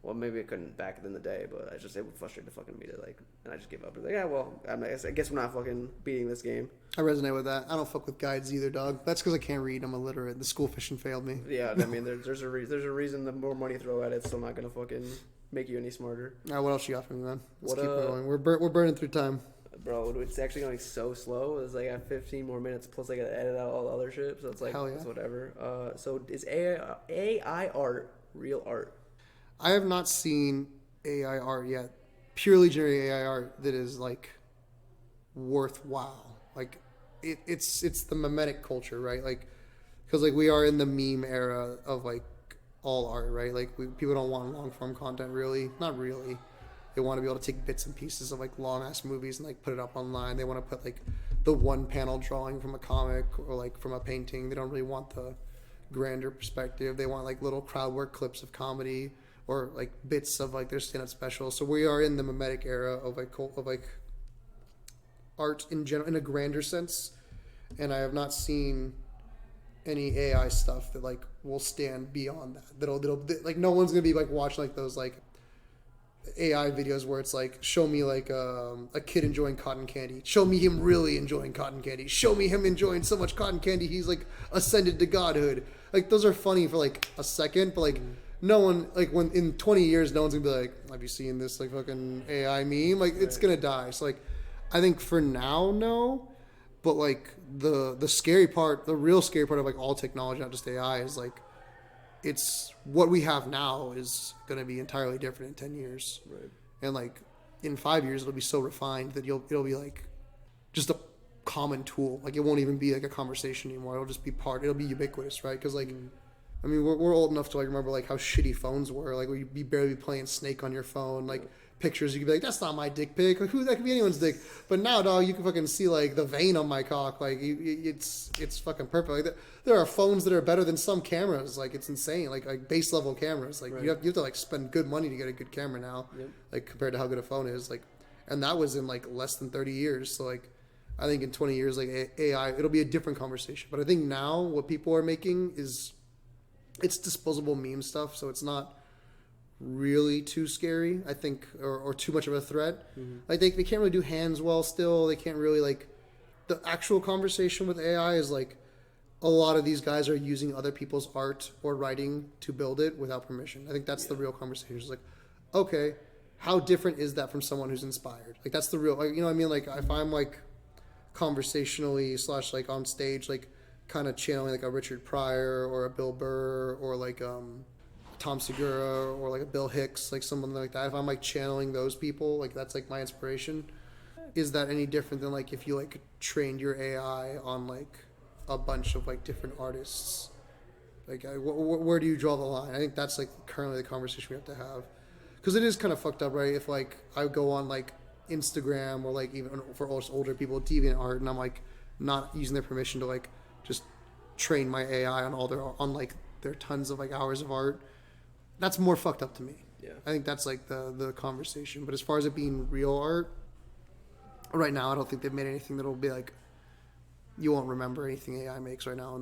Well, maybe I couldn't back in the day, but it would frustrate the fucking me to like, and I just give up. I was like, yeah, well, I guess we're not fucking beating this game. I resonate with that. I don't fuck with guides either, dog. That's because I can't read. I'm illiterate. The school fishing failed me. Yeah, I mean, there's a reason the more money you throw at it, it's still not gonna fucking make you any smarter. All right, what else you got for me, man? Let's keep going. We're burning through time. Bro, it's actually going so slow. It's like I have 15 more minutes plus I gotta edit out all the other shit. So it's like it's whatever. So is AI art real art? I have not seen AI art yet. Purely generated AI art that is like worthwhile. Like it's the mimetic culture, right? Like because like we are in the meme era of like all art, right? Like people don't want long form content, really. Not really. They want to be able to take bits and pieces of like long ass movies and like put it up online. They want to put like the one panel drawing from a comic or like from a painting. They don't really want the grander perspective. They want like little crowd work clips of comedy or like bits of like their stand-up special. So we are in the mimetic era of like art in general in a grander sense. And I have not seen any AI stuff that like will stand beyond that. That'll like no one's gonna be like watching like those like AI videos where it's like show me like a kid enjoying cotton candy, show me him really enjoying cotton candy, show me him enjoying so much cotton candy he's like ascended to godhood. Like those are funny for like a second, but like no one like when in 20 years no one's gonna be like, have you seen this like fucking AI meme? Like it's gonna die. So like I think for now no, but like the scary part, the real scary part of like all technology, not just AI, is like it's what we have now is going to be entirely different in 10 years. Right. And like in 5 years, it'll be so refined that it'll be like just a common tool. Like it won't even be like a conversation anymore. It'll just be it'll be ubiquitous, right? Because like, I mean, we're old enough to like remember like how shitty phones were. Like you'd be barely playing Snake on your phone. Like pictures, you could be like, that's not my dick pic. Like that could be anyone's dick. But now, dog, you can fucking see like the vein on my cock. Like it's fucking perfect. Like there are phones that are better than some cameras. Like it's insane. Like base level cameras. Like you have to like spend good money to get a good camera now. Yep. Like compared to how good a phone is. Like, and that was in like less than 30 years. So like, I think in 20 years, like AI, it'll be a different conversation. But I think now what people are making is it's disposable meme stuff. So it's not really too scary, I think, or too much of a threat. Like they can't really do hands well still. They can't really like the actual conversation with AI is like a lot of these guys are using other people's art or writing to build it without permission. I think that's the real conversation. It's like, okay, how different is that from someone who's inspired? Like that's the real, like, you know what I mean? Like if I'm like conversationally / like on stage, like kind of channeling like a Richard Pryor or a Bill Burr or like Tom Segura or like a Bill Hicks, like someone like that. If I'm like channeling those people, like that's like my inspiration. Is that any different than like if you like trained your AI on like a bunch of like different artists? Like where do you draw the line? I think that's like currently the conversation we have to have, because it is kind of fucked up, right? If like I go on like Instagram or like even for us older people DeviantArt and I'm like not using their permission to like just train my AI on like their tons of like hours of art, that's more fucked up to me. Yeah, I think that's like the conversation. But as far as it being real art, right now I don't think they've made anything that'll be like you won't remember anything AI makes right now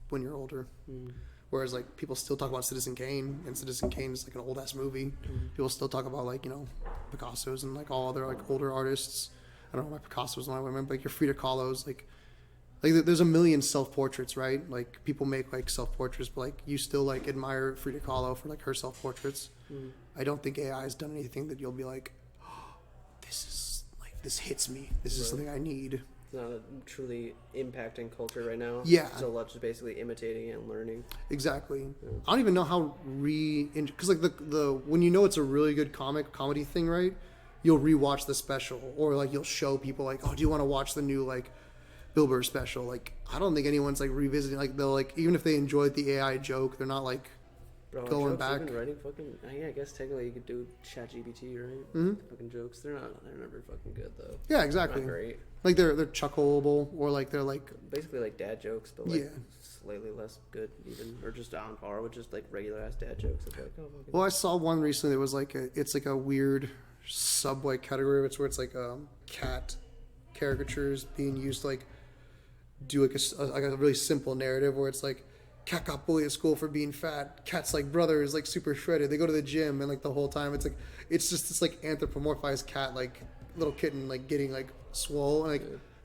when you're older. Whereas like people still talk about Citizen Kane, and Citizen Kane is like an old ass movie. People still talk about like, you know, Picasso's and like all other like older artists. I don't know my Picasso's one I remember, like your Frida Kahlo's, like there's a million self-portraits, right? Like people make like self-portraits, but like you still like admire Frida Kahlo for like her self-portraits. I don't think AI has done anything that you'll be like, oh, this hits me. This is something I need. It's not truly impacting culture right now. Yeah. So much is basically imitating and learning. Exactly. Yeah. I don't even know how because like the when you know it's a really good comedy thing, right? You'll rewatch the special, or like you'll show people like, oh, do you want to watch the new like Bill Burr special? Like I don't think anyone's like revisiting. Like they'll like, even if they enjoyed the AI joke, they're not like going back. Even writing fucking, I guess technically you could do ChatGPT, right? Fucking jokes. They're never fucking good though. Yeah, exactly. Not great. Like they're chuckleable, or like they're like basically like dad jokes, but like slightly less good even, or just on par with just like regular ass dad jokes. It's like, oh, well, I saw one recently that was like it's like a weird Subway category. It's where it's like cat caricatures being used to like do like a really simple narrative where it's like, cat got bullied at school for being fat. Cat's like brother is like super shredded. They go to the gym, and like the whole time it's like it's just this like anthropomorphized cat, like little kitten, like getting like swole. And, like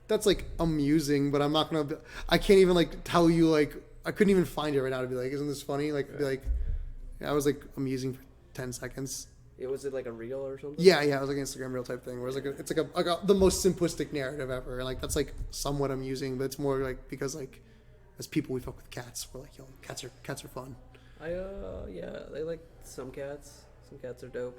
that's like amusing, but I'm not gonna. I can't even like tell you like I couldn't even find it right now to be like, isn't this funny? Like be like, yeah, I was like amusing for 10 seconds. Was it like a reel or something? Yeah, it was like an Instagram reel type thing. Where it's like the most simplistic narrative ever, and like that's like somewhat amusing, but it's more like because like. As people, we fuck with cats. We're like, yo, cats are fun. They like some cats. Some cats are dope.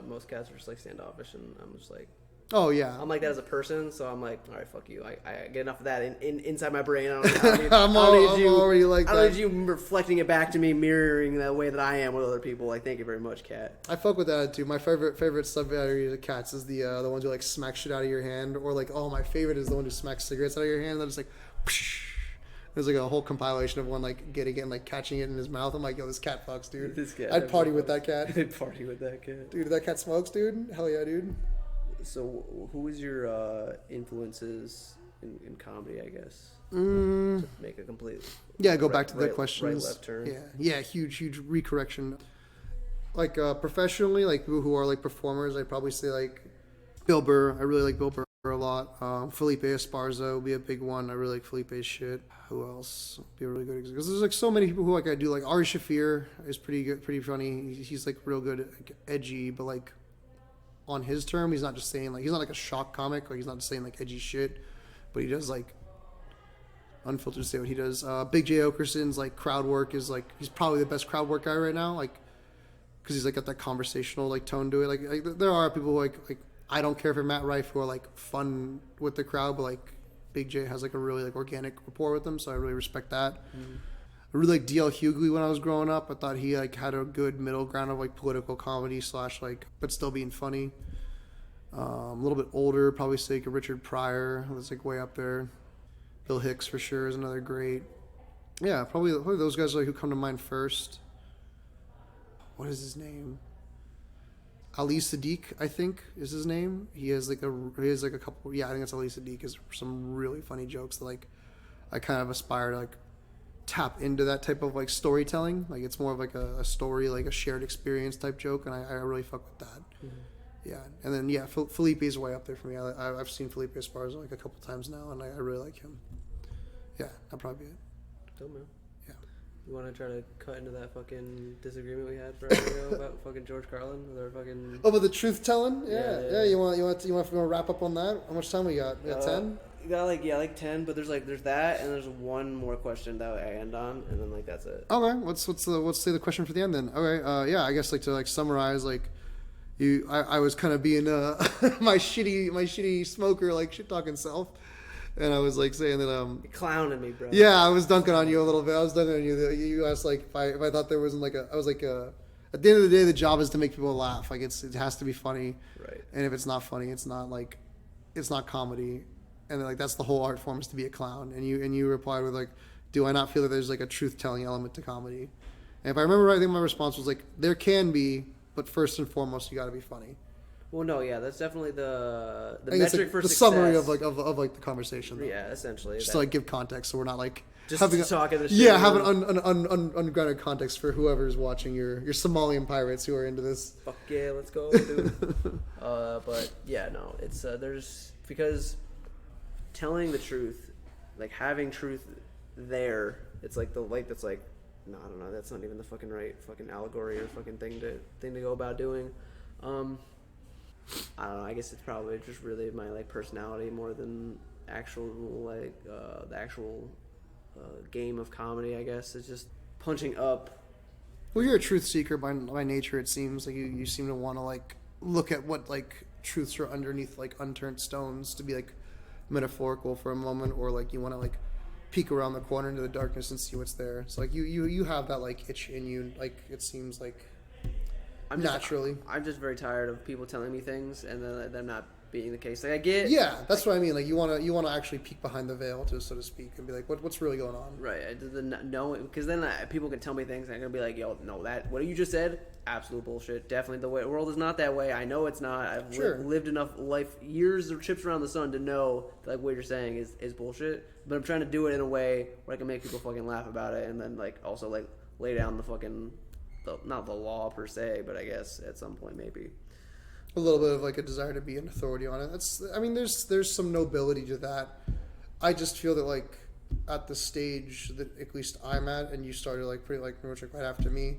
Most cats are just like standoffish, and I'm just like, oh yeah, I'm like that as a person. So I'm like, all right, fuck you. I get enough of that inside my brain. I don't need you reflecting it back to me, mirroring the way that I am with other people. Like, thank you very much, cat. I fuck with that too. My favorite subcategory of cats is the ones who like smack shit out of your hand, or like, oh, my favorite is the one who smacks cigarettes out of your hand. That is like. There's like a whole compilation of one like getting it and like catching it in his mouth. I'm like, yo, this cat fucks, dude. I'd party with that cat. I'd party with that cat. Dude, that cat smokes, dude. Hell yeah, dude. So, who is your influences in comedy? I guess. To make a complete. Yeah, go back to the questions. Right, left turn. Yeah, huge recorrection. Like professionally, like who are like performers, I'd probably say like Bill Burr. I really like Bill Burr a lot. Felipe Esparza would be a big one. I really like Felipe's shit. Who else would be a really good? Because there's like so many people who like I do. Like Ari Shaffir is pretty good, pretty funny. He's like real good, like, edgy, but like on his term. He's not just saying like he's not like a shock comic. Like he's not just saying like edgy shit, but he does like unfiltered say what he does. Big J Okerson's like crowd work is like he's probably the best crowd work guy right now. Like because he's like got that conversational like tone to it. Like there are people who like. I don't care for Matt Rife who are like fun with the crowd, but like Big J has like a really like organic rapport with them, so I really respect that. I really like DL Hughley when I was growing up. I thought he like had a good middle ground of like political comedy / like, but still being funny. A little bit older, probably say like a Richard Pryor was like way up there. Bill Hicks for sure is another great. Yeah, probably those guys like who come to mind first. What is his name? Ali Sadiq, I think, is his name. He has like a couple. Yeah, I think it's Ali Sadiq. Is some really funny jokes that like I kind of aspire to like tap into that type of like storytelling. Like it's more of like a story, like a shared experience type joke, and I really fuck with that. Yeah, and then yeah, Felipe's way up there for me. I've seen Felipe Esparza like a couple times now, and I really like him. Yeah, that'd probably be it. Cool, man. Yeah. You want to try to cut into that fucking disagreement we had forever ago about fucking George Carlin with our fucking? Oh, but the truth telling. Yeah. Yeah. You want to wrap up on that? How much time we got? We got 10. You got like 10, but there's that, and there's one more question that I end on, and then like that's it. Okay, let's say the question for the end then. Okay, yeah, I guess like to like summarize like. I was kind of being my shitty smoker like shit talking self, and I was like saying that You're clowning me, bro. yeah, I was dunking on you a little bit. I was dunking on you. You asked like if I thought there wasn't like I was like at the end of the day the job is to make people laugh. Like it has to be funny, Right. and if it's not funny, it's not comedy, and like that's the whole art form is to be a clown. And you replied with like, do I not feel that there's like a truth telling element to comedy? And if I remember right, I think my response was like there can be. But first and foremost, you got to be funny. Well, no, yeah, that's definitely the It's metric like for the success. summary of like the conversation. Though. Yeah, essentially. Just to like give context, so we're not like just having talking the shit. yeah, have an ungrounded context for whoever's watching your Somalian pirates who are into this. Fuck yeah, let's go, dude. But yeah, no, it's there's because telling the truth, like having truth there, it's like the light that's like. No, I don't know. That's not even the fucking right fucking allegory or fucking thing to go about doing. I don't know. I guess it's probably just really my like personality more than actual like the actual game of comedy. I guess it's just punching up. Well, you're a truth seeker by nature. It seems like you seem to want to like look at what like truths are underneath like unturned stones to be like metaphorical for a moment, or like you want to like. Peek around the corner into the darkness and see what's there. It's like you have that like itch in you. Like it seems like naturally. I'm just very tired of people telling me things and then them not being the case. Like I get. Yeah, that's what I mean. Like you wanna actually peek behind the veil, to so to speak, and be like, what's really going on? Right. Because then people can tell me things and I'm gonna be like, yo, no, that what you just said, absolute bullshit. Definitely the world is not that way. I know it's not. I've lived enough years of trips around the sun to know that, like what you're saying is bullshit. But I'm trying to do it in a way where I can make people fucking laugh about it, and then like also like lay down the fucking not the law per se, but I guess at some point maybe. A little bit of like a desire to be an authority on it. There's some nobility to that. I just feel that like at the stage that at least I'm at, and you started like pretty much like right after me,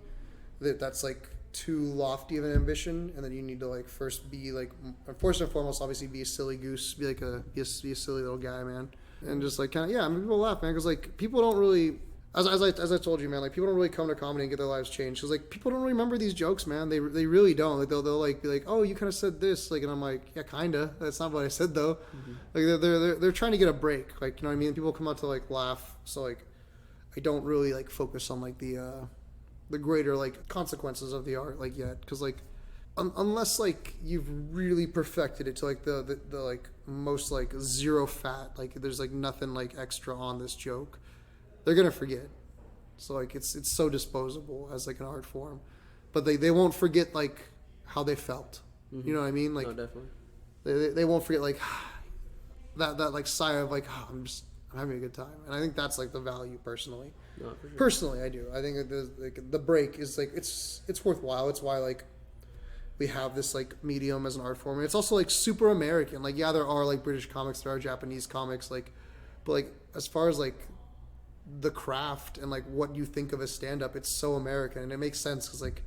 that's like too lofty of an ambition, and then you need to like first and foremost obviously be a silly goose, be a silly little guy, man, and just like kind of make people laugh, man, because like people don't really. As I told you, man, like people don't really come to comedy and get their lives changed because like people don't remember these jokes, man. They really don't. Like they'll like be like, oh, you kind of said this, like, and I'm like, yeah, kinda. That's not what I said though. Mm-hmm. Like they're trying to get a break, like you know what I mean. People come out to like laugh, so like I don't really like focus on like the greater like consequences of the art like yet, because like unless like you've really perfected it to like the like most like zero fat, like there's like nothing like extra on this joke. They're gonna forget, so like it's so disposable as like an art form, but they won't forget like how they felt. Mm-hmm. You know what I mean? Like, no, definitely. They won't forget like that like sigh of like I'm having a good time, and I think that's like the value personally. No, for sure. Personally, I do. I think the break is like it's worthwhile. It's why like we have this like medium as an art form. And it's also like super American. Like yeah, there are like British comics, there are Japanese comics, like, but like as far as like the craft and like what you think of as stand-up, it's so American, and it makes sense because like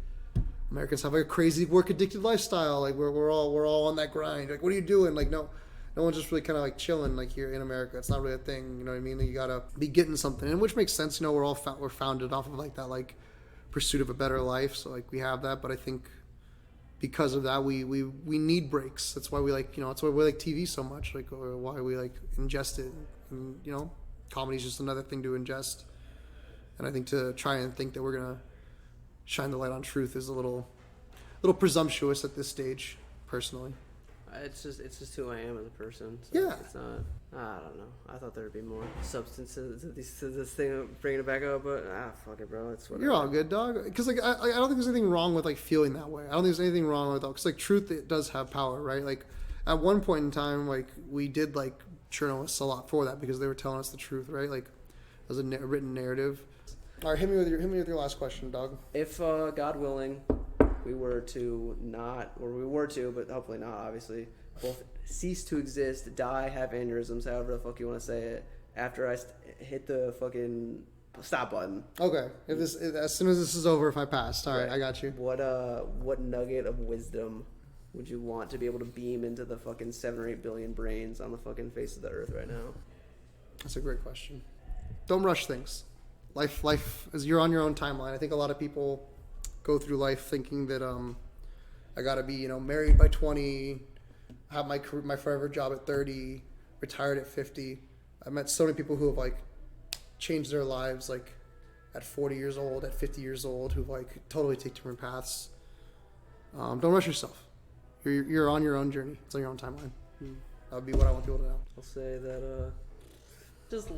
Americans have like a crazy work addicted lifestyle. Like we're all on that grind. Like what are you doing? Like no one's just really kind of like chilling like here in America. It's not really a thing. You know what I mean? Like, you gotta be getting something, and which makes sense. You know, we're founded off of like that like pursuit of a better life. So like we have that, but I think because of that we need breaks. That's why we like that's why we like TV so much. Like or why we like ingest it. And comedy is just another thing to ingest, and I think to try and think that we're gonna shine the light on truth is a little presumptuous at this stage, personally. It's just who I am as a person. So yeah. It's not. I don't know. I thought there'd be more substance to this thing, bringing it back up, but fuck it, bro. It's whatever. You're all good, dog. Because like I don't think there's anything wrong with like feeling that way. I don't think there's anything wrong with that. Because like truth, it does have power, right? Like at one point in time, like we did like journalists a lot for that because they were telling us the truth, right? Like as a written narrative. All right, hit me with your last question, dog. If God willing, we were to not, or we were to, but hopefully not, obviously, both cease to exist, die, have aneurysms, however the fuck you want to say it, after I hit the fucking stop button. Okay. As soon as this is over, if I passed, all right, I got you. What nugget of wisdom would you want to be able to beam into the fucking 7 or 8 billion brains on the fucking face of the earth right now? That's a great question. Don't rush things. Life is, you're on your own timeline. I think a lot of people go through life thinking that I gotta be married by 20, have my forever job at 30, retired at 50. I met so many people who have like changed their lives like at 40 years old, at 50 years old, who like totally take different paths. Don't rush yourself. You're on your own journey. It's on your own timeline. That would be what I want people to know. I'll say that just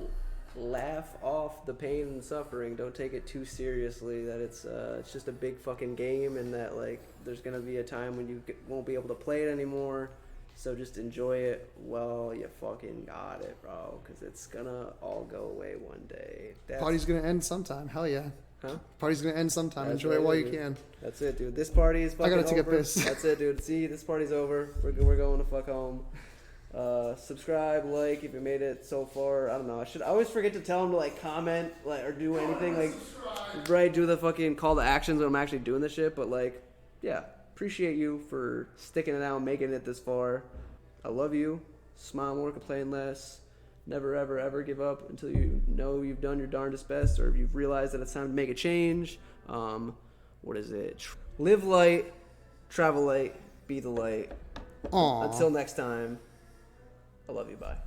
laugh off the pain and suffering. Don't take it too seriously. That it's just a big fucking game, and that like there's gonna be a time when you won't be able to play it anymore. So just enjoy it while you fucking got it, bro. Because it's gonna all go away one day. Party's gonna end sometime. Hell yeah. Huh? Party's gonna end sometime. Enjoy it while you can. That's it, dude. This party is fucking over. I gotta take a piss. That's it, dude. See, this party's over. We're going to fuck home. Subscribe, like if you made it so far. I don't know. I always forget to tell them to like comment or do anything right. Do the fucking call to actions when I'm actually doing the shit. But like, yeah, appreciate you for sticking it out, making it this far. I love you. Smile more, complain less. Never, ever, ever give up until you know you've done your darndest best, or if you've realized that it's time to make a change. What is it? Live light, travel light, be the light. Aww. Until next time, I love you. Bye.